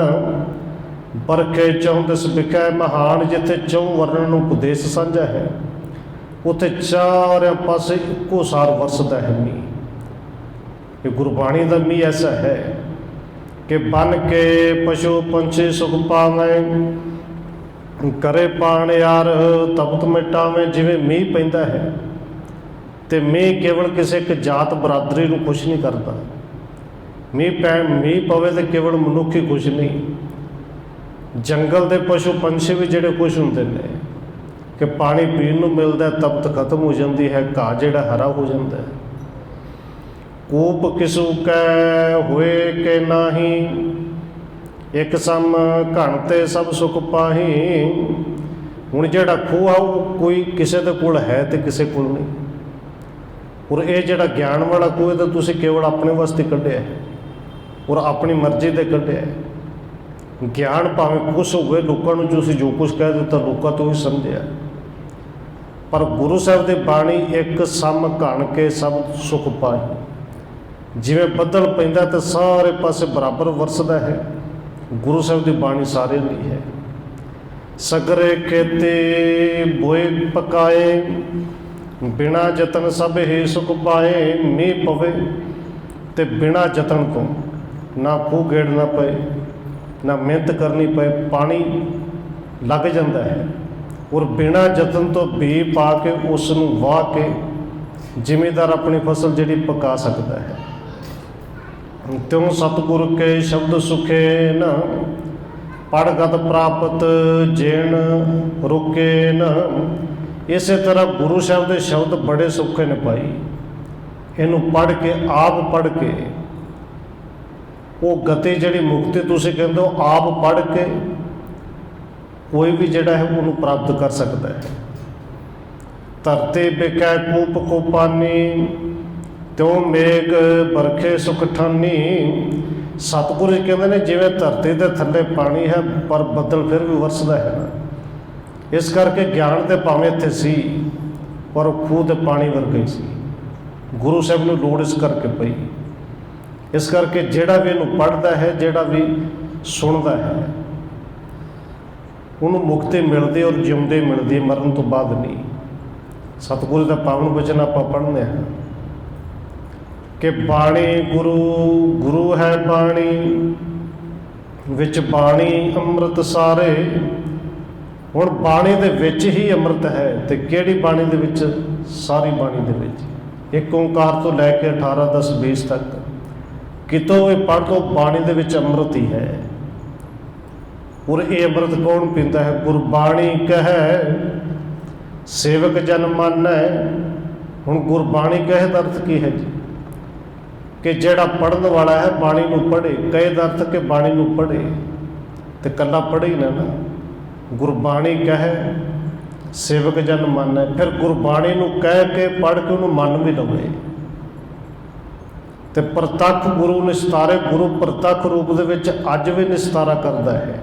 ਬਰਖੇ ਚੌਂਦਸ ਵਿਖੇ ਮਹਾਨ। ਜਿੱਥੇ ਚੌਂ ਵਰਣਨ ਨੂੰ ਉਪਦੇਸ਼ ਸਾਂਝਾ ਹੈ, ਉੱਥੇ ਚਾਰੇ ਪਾਸੇ ਇੱਕੋ ਸਾਰ ਵਰਸਦਾ ਹੈ ਮੀਂਹ। ਇਹ ਗੁਰਬਾਣੀ ਦਾ ਮੀਂਹ ਐਸਾ ਹੈ ਕਿ ਬਨ ਕੇ ਪਸ਼ੂ ਪੰਛੀ ਸੁਖ ਪਾਵੇਂ, ਕਰੇ ਪਾਣ ਯਾਰ ਤਪਤ ਮਿਟਾਵੇਂ। ਜਿਵੇਂ ਮੀਂਹ ਪੈਂਦਾ ਹੈ ਤੇ ਮੀਂਹ ਕੇਵਲ ਕਿਸੇ ਇੱਕ ਜਾਤ ਬਰਾਦਰੀ ਨੂੰ ਖੁਸ਼ ਨਹੀਂ ਕਰਦਾ। ਮੀਂਹ ਪਵੇ ਤਾਂ ਕੇਵਲ ਮਨੁੱਖ ਹੀ ਖੁਸ਼ ਨਹੀਂ, ਜੰਗਲ ਦੇ ਪਸ਼ੂ ਪੰਛੀ ਵੀ ਜਿਹੜੇ ਖੁਸ਼ ਹੁੰਦੇ ਨੇ ਕਿ ਪਾਣੀ ਪੀਣ ਨੂੰ ਮਿਲਦਾ, ਤਪਤ ਖਤਮ ਹੋ ਜਾਂਦੀ ਹੈ, ਘਾਹ ਜਿਹੜਾ ਹਰਾ ਹੋ ਜਾਂਦਾ ਹੈ। ਕੂਪ ਕਿਸੂ ਕੈ ਹੋਏ ਕਿ ਨਾਹੀਂ, ਇੱਕ ਸਮ ਘਣ ਤੇ ਸਭ ਸੁਖ ਪਾਹੀ। ਹੁਣ ਜਿਹੜਾ ਖੂਹ ਆ ਉਹ ਕੋਈ ਕਿਸੇ ਦੇ ਕੋਲ ਹੈ ਤੇ ਕਿਸੇ ਕੋਲ ਨਹੀਂ। ਔਰ ਇਹ ਜਿਹੜਾ ਗਿਆਨ ਵਾਲਾ ਖੂਹ ਤਾਂ ਤੁਸੀਂ ਕੇਵਲ ਆਪਣੇ ਵਾਸਤੇ ਕੱਢਿਆ ਔਰ ਆਪਣੀ ਮਰਜ਼ੀ ਤੇ ਕੱਢਿਆ। ਗਿਆਨ ਭਾਵੇਂ ਕੁਛ ਹੋਵੇ, ਲੋਕਾਂ ਨੂੰ ਤੁਸੀਂ ਜੋ ਕੁਛ ਕਹਿ ਦਿੱਤਾ ਲੋਕਾਂ ਤੋਂ ਹੀ ਸਮਝਿਆ, ਪਰ ਗੁਰੂ ਸਾਹਿਬ ਦੀ ਬਾਣੀ ਇੱਕ ਸਮ ਘਣ ਕੇ ਸਭ ਸੁਖ ਪਾਹੀ। ਜਿਵੇਂ ਬੱਦਲ ਪੈਂਦਾ ਤਾਂ ਸਾਰੇ ਪਾਸੇ ਬਰਾਬਰ ਵਰਸਦਾ ਹੈ, ਗੁਰੂ ਸਾਹਿਬ ਦੀ ਬਾਣੀ ਸਾਰਿਆਂ ਲਈ ਹੈ। ਸਗਰੇ ਖੇਤੇ ਬੋਏ ਪਕਾਏ, ਬਿਨਾ ਯਤਨ ਸਭ ਹੀ ਸੁਖ ਪਾਏ। ਮੀਂਹ ਪਵੇ ਤੇ ਬਿਨਾ ਯਤਨ ਤੋਂ, ਨਾ ਖੂਹ ਗੇੜਨਾ ਪਏ, ਨਾ ਮਿਹਨਤ ਕਰਨੀ ਪਏ, ਪਾਣੀ ਲੱਗ ਜਾਂਦਾ ਹੈ। ਔਰ ਬਿਨਾ ਯਤਨ ਤੋਂ ਬੀ ਪਾ ਕੇ ਉਸ ਨੂੰ ਵਾਹ ਕੇ ਜ਼ਿਮੀਂਦਾਰ ਆਪਣੀ ਫਸਲ ਜਿਹੜੀ ਪਕਾ ਸਕਦਾ ਹੈ। ਤਿਉ ਸਤਿਗੁਰ ਕੇ ਸ਼ਬਦ ਸੁਖੇ ਨ, ਪੜ੍ਹਗਤ ਪ੍ਰਾਪਤ ਜੇਣ ਰੁਕੇ ਨ। ਇਸੇ ਤਰ੍ਹਾਂ ਗੁਰੂ ਸਾਹਿਬ ਦੇ ਸ਼ਬਦ ਬੜੇ ਸੁੱਖੇ ਨੇ ਭਾਈ। ਇਹਨੂੰ ਪੜ੍ਹ ਕੇ, ਆਪ ਪੜ੍ਹ ਕੇ, ਉਹ ਗਤੀ ਜਿਹੜੀ ਮੁਕਤੀ ਤੁਸੀਂ ਕਹਿੰਦੇ ਹੋ, ਆਪ ਪੜ੍ਹ ਕੇ ਕੋਈ ਵੀ ਜਿਹੜਾ ਹੈ ਉਹਨੂੰ ਪ੍ਰਾਪਤ ਕਰ ਸਕਦਾ ਹੈ। ਧਰਤੀ ਬਿਕੈ ਕੂਪ ਕੋ ਪਾਨੀ, ਤਿਉ ਮੇਘ ਬਰਖੇ ਸੁਖ ਠਾਨੀ। ਸਤਿਗੁਰੂ ਜੀ ਕਹਿੰਦੇ ਨੇ ਜਿਵੇਂ ਧਰਤੀ ਦੇ ਥੱਲੇ ਪਾਣੀ ਹੈ ਪਰ ਬੱਦਲ ਫਿਰ ਵੀ ਵਰਸਦਾ ਹੈ ਨਾ। ਇਸ ਕਰਕੇ ਗਿਆਨ ਤੇ ਭਾਵੇਂ ਇੱਥੇ ਸੀ ਪਰ ਉਹ ਖੂਹ ਤੇ ਪਾਣੀ ਵਰਗਾ ਹੀ ਸੀ। ਗੁਰੂ ਸਾਹਿਬ ਨੂੰ ਲੋੜ ਇਸ ਕਰਕੇ ਪਈ। ਇਸ ਕਰਕੇ ਜਿਹੜਾ ਵੀ ਇਹਨੂੰ ਪੜ੍ਹਦਾ ਹੈ, ਜਿਹੜਾ ਵੀ ਸੁਣਦਾ ਹੈ, ਉਹਨੂੰ ਮੁਕਤੀ ਮਿਲਦੀ ਔਰ ਜਿਉਂਦੇ ਮਿਲਦੀ, ਮਰਨ ਤੋਂ ਬਾਅਦ ਨਹੀਂ। ਸਤਿਗੁਰੂ ਦਾ ਪਾਵਨ ਬਚਨ ਆਪਾਂ ਪੜ੍ਹਦੇ ਹਾਂ ਕਿ ਬਾਣੀ ਗੁਰੂ ਹੈ ਬਾਣੀ, ਵਿੱਚ ਬਾਣੀ ਅੰਮ੍ਰਿਤ ਸਾਰੇ। ਹੁਣ ਬਾਣੀ ਦੇ ਵਿੱਚ ਹੀ ਅੰਮ੍ਰਿਤ ਹੈ। ਤੇ ਕਿਹੜੀ ਬਾਣੀ ਦੇ ਵਿੱਚ? ਸਾਰੀ ਬਾਣੀ ਦੇ ਵਿੱਚ। ਇੱਕ ਓਂਕਾਰ ਤੋਂ ਲੈ ਕੇ 18, 10, 20 ਤੱਕ ਕਿਤੋਂ ਇਹ ਪੜ੍ਹ ਲਓ, ਬਾਣੀ ਦੇ ਵਿੱਚ ਅੰਮ੍ਰਿਤ ਹੀ ਹੈ। ਔਰ ਇਹ ਅੰਮ੍ਰਿਤ ਕੌਣ ਪੀਂਦਾ ਹੈ? ਗੁਰਬਾਣੀ ਕਹੈ ਸੇਵਕ ਜਨ ਮਾਨੈ। ਹੁਣ ਗੁਰਬਾਣੀ ਕਹੇ ਦਾ ਅਰਥ ਕੀ ਹੈ ਜੀ? ਕਿ ਜਿਹੜਾ ਪੜ੍ਹਨ ਵਾਲਾ ਹੈ ਬਾਣੀ ਨੂੰ ਪੜ੍ਹੇ। ਕਹੇ ਦਾ ਅਰਥ ਕਿ ਬਾਣੀ ਨੂੰ ਪੜ੍ਹੇ, ਤੇ ਇਕੱਲਾ ਪੜ੍ਹੇ ਹੀ ਨਾ। ਗੁਰਬਾਣੀ ਕਹੈ ਸੇਵਕ ਜਨ ਮਾਨੈ। ਫਿਰ ਗੁਰਬਾਣੀ ਨੂੰ ਕਹਿ ਕੇ ਪੜ੍ਹ ਕੇ ਉਹਨੂੰ ਮੰਨ ਵੀ ਲਵੇ। ਤੇ ਪ੍ਰਤੱਖ ਗੁਰੂ ਨਿਸਤਾਰੇ, ਗੁਰੂ ਪ੍ਰਤੱਖ ਰੂਪ ਦੇ ਵਿੱਚ ਅੱਜ ਵੀ ਨਿਸਤਾਰਾ ਕਰਦਾ ਹੈ,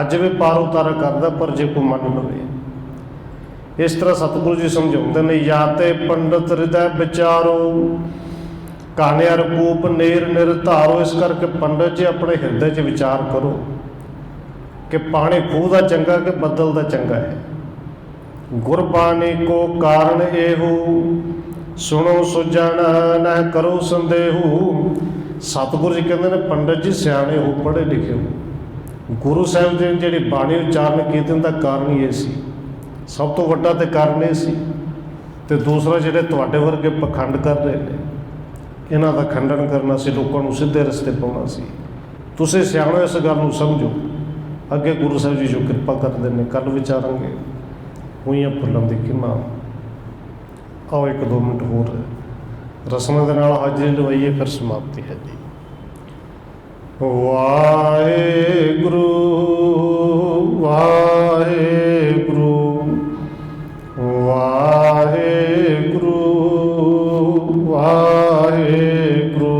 ਅੱਜ ਵੀ ਪਾਰ ਉਤਾਰਾ ਕਰਦਾ, ਪਰ ਜੇ ਕੋਈ ਮੰਨ ਲਵੇ। ਇਸ ਤਰ੍ਹਾਂ ਸਤਿਗੁਰੂ ਜੀ ਸਮਝਾਉਂਦੇ ਨੇ, ਜਾਂ ਤੇ ਪੰਡਤ ਹਿਰਦੈ ਵਿਚਾਰੋ, ਕਾਨਿਆ ਰਕੂਪ ਨੇਰ ਨਿਰਧਾਰੋ। ਇਸ ਕਰਕੇ ਪੰਡਤ ਜੀ ਆਪਣੇ ਹਿਰਦੇ 'ਚ ਵਿਚਾਰ ਕਰੋ ਕਿ ਪਾਣੀ ਖੂਹ ਦਾ ਚੰਗਾ ਕਿ ਬੱਦਲ ਦਾ ਚੰਗਾ ਹੈ। ਗੁਰਬਾਣੀ ਕੋ ਕਾਰਨ ਇਹੋ, ਸੁਣੋ ਸੁਜਣ ਨਹਿ ਕਰੋ ਸੰਦੇਹੂ। ਸਤਿਗੁਰੂ ਜੀ ਕਹਿੰਦੇ ਨੇ ਪੰਡਤ ਜੀ ਸਿਆਣੇ ਹੋ, ਪੜ੍ਹੇ ਲਿਖੇ ਹੋ। ਗੁਰੂ ਸਾਹਿਬ ਜੀ ਨੇ ਜਿਹੜੀ ਬਾਣੀ ਉਚਾਰਨ ਕੀਤੀ ਦਾ ਕਾਰਨ ਹੀ ਇਹ ਸੀ। ਸਭ ਤੋਂ ਵੱਡਾ ਤੇ ਕਾਰਨ ਇਹ ਸੀ। ਤੇ ਦੂਸਰਾ ਜਿਹੜੇ ਤੁਹਾਡੇ ਵਰਗੇ ਪਖੰਡ ਕਰ ਰਹੇ ਨੇ, ਇਹਨਾਂ ਦਾ ਖੰਡਨ ਕਰਨਾ ਸੀ, ਲੋਕਾਂ ਨੂੰ ਸਿੱਧੇ ਰਸਤੇ ਪਾਉਣਾ ਸੀ। ਤੁਸੀਂ ਸਿਆਣੋ, ਇਸ ਗੱਲ ਨੂੰ ਸਮਝੋ। ਅੱਗੇ ਗੁਰੂ ਸਾਹਿਬ ਜੀ ਜੋ ਕਿਰਪਾ ਕਰਦੇ ਨੇ, ਕੱਲ੍ਹ ਵਿਚਾਰਾਂਗੇ ਹੋਈਆਂ ਫੁੱਲਾਂ ਦੀ ਕਿਮਾ। ਆਓ 1-2 ਮਿੰਟ ਹੋਰ ਰਸਮਾਂ ਦੇ ਨਾਲ ਹਾਜ਼ਰੀ ਲਵਾਈਏ, ਫਿਰ ਸਮਾਪਤੀ ਹੈ ਜੀ। ਵਾਹਿਗੁਰੂ ਵਾਹਿਗੁਰੂ ਵਾਹਿਗੁਰੂ।